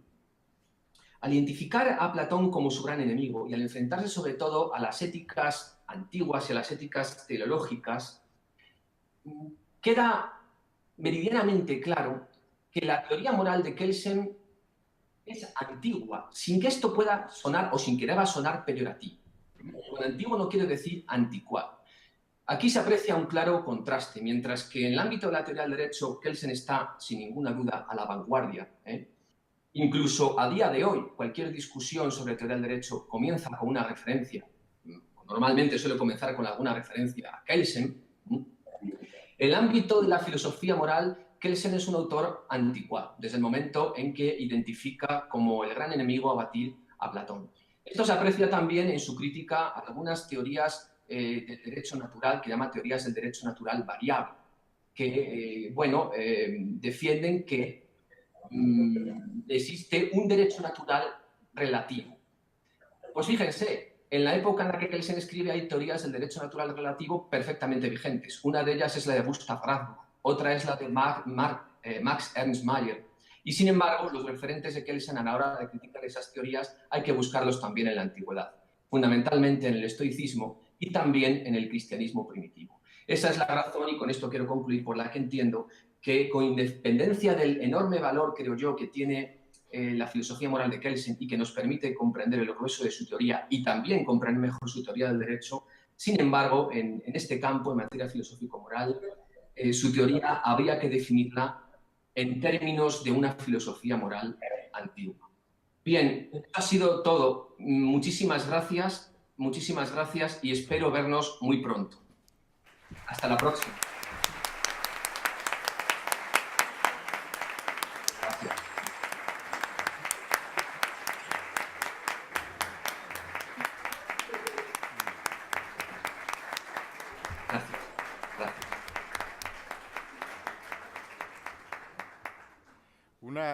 Al identificar a Platón como su gran enemigo y al enfrentarse sobre todo a las éticas antiguas y a las éticas teleológicas, queda meridianamente claro que la teoría moral de Kelsen es antigua, sin que esto pueda sonar o sin que deba sonar peyorativo. Con antiguo no quiero decir anticuado. Aquí se aprecia un claro contraste, mientras que en el ámbito de la teoría del derecho Kelsen está, sin ninguna duda, a la vanguardia. Incluso a día de hoy, cualquier discusión sobre teoría del derecho comienza con una referencia, normalmente suele comenzar con alguna referencia a Kelsen. En el ámbito de la filosofía moral, Kelsen es un autor anticuado, desde el momento en que identifica como el gran enemigo a batir a Platón. Esto se aprecia también en su crítica a algunas teorías del derecho natural, que llama teorías del derecho natural variable, que, defienden que existe un derecho natural relativo. Pues fíjense, en la época en la que Kelsen escribe hay teorías del derecho natural relativo perfectamente vigentes. Una de ellas es la de Gustav Radbruch, otra es la de Max Ernst Mayr. Y sin embargo, los referentes de Kelsen a la hora de criticar esas teorías hay que buscarlos también en la antigüedad, fundamentalmente en el estoicismo y también en el cristianismo primitivo. Esa es la razón, y con esto quiero concluir, por la que entiendo que, con independencia del enorme valor, creo yo, que tiene la filosofía moral de Kelsen y que nos permite comprender el grueso de su teoría y también comprender mejor su teoría del derecho, sin embargo, en este campo, en materia filosófico-moral, su teoría habría que definirla en términos de una filosofía moral antigua. Bien, esto ha sido todo. Muchísimas gracias y espero vernos muy pronto. Hasta la próxima. Gracias. Gracias. Gracias.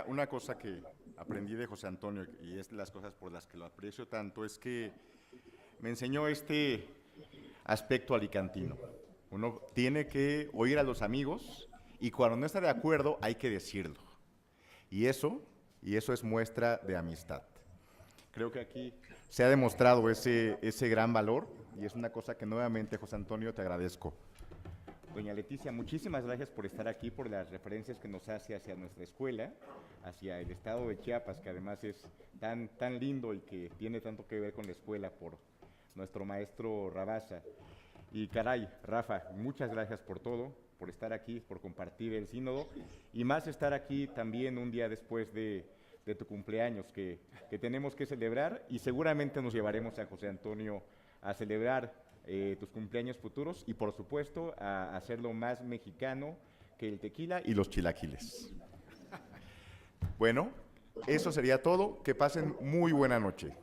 Una cosa que aprendí de José Antonio, y es de las cosas por las que lo aprecio tanto, es que me enseñó este aspecto alicantino. Uno tiene que oír a los amigos y cuando no está de acuerdo hay que decirlo. Y eso es muestra de amistad. Creo que aquí se ha demostrado ese gran valor y es una cosa que nuevamente, José Antonio, te agradezco. Doña Leticia, muchísimas gracias por estar aquí, por las referencias que nos hace hacia nuestra escuela, hacia el estado de Chiapas, que además es tan lindo y que tiene tanto que ver con la escuela por nuestro maestro Rabasa. Y caray, Rafa, muchas gracias por todo, por estar aquí, por compartir el sínodo y más estar aquí también un día después de tu cumpleaños que tenemos que celebrar y seguramente nos llevaremos a José Antonio a celebrar tus cumpleaños futuros y por supuesto a hacerlo más mexicano que el tequila y los chilaquiles. Bueno, eso sería todo. Que pasen muy buena noche.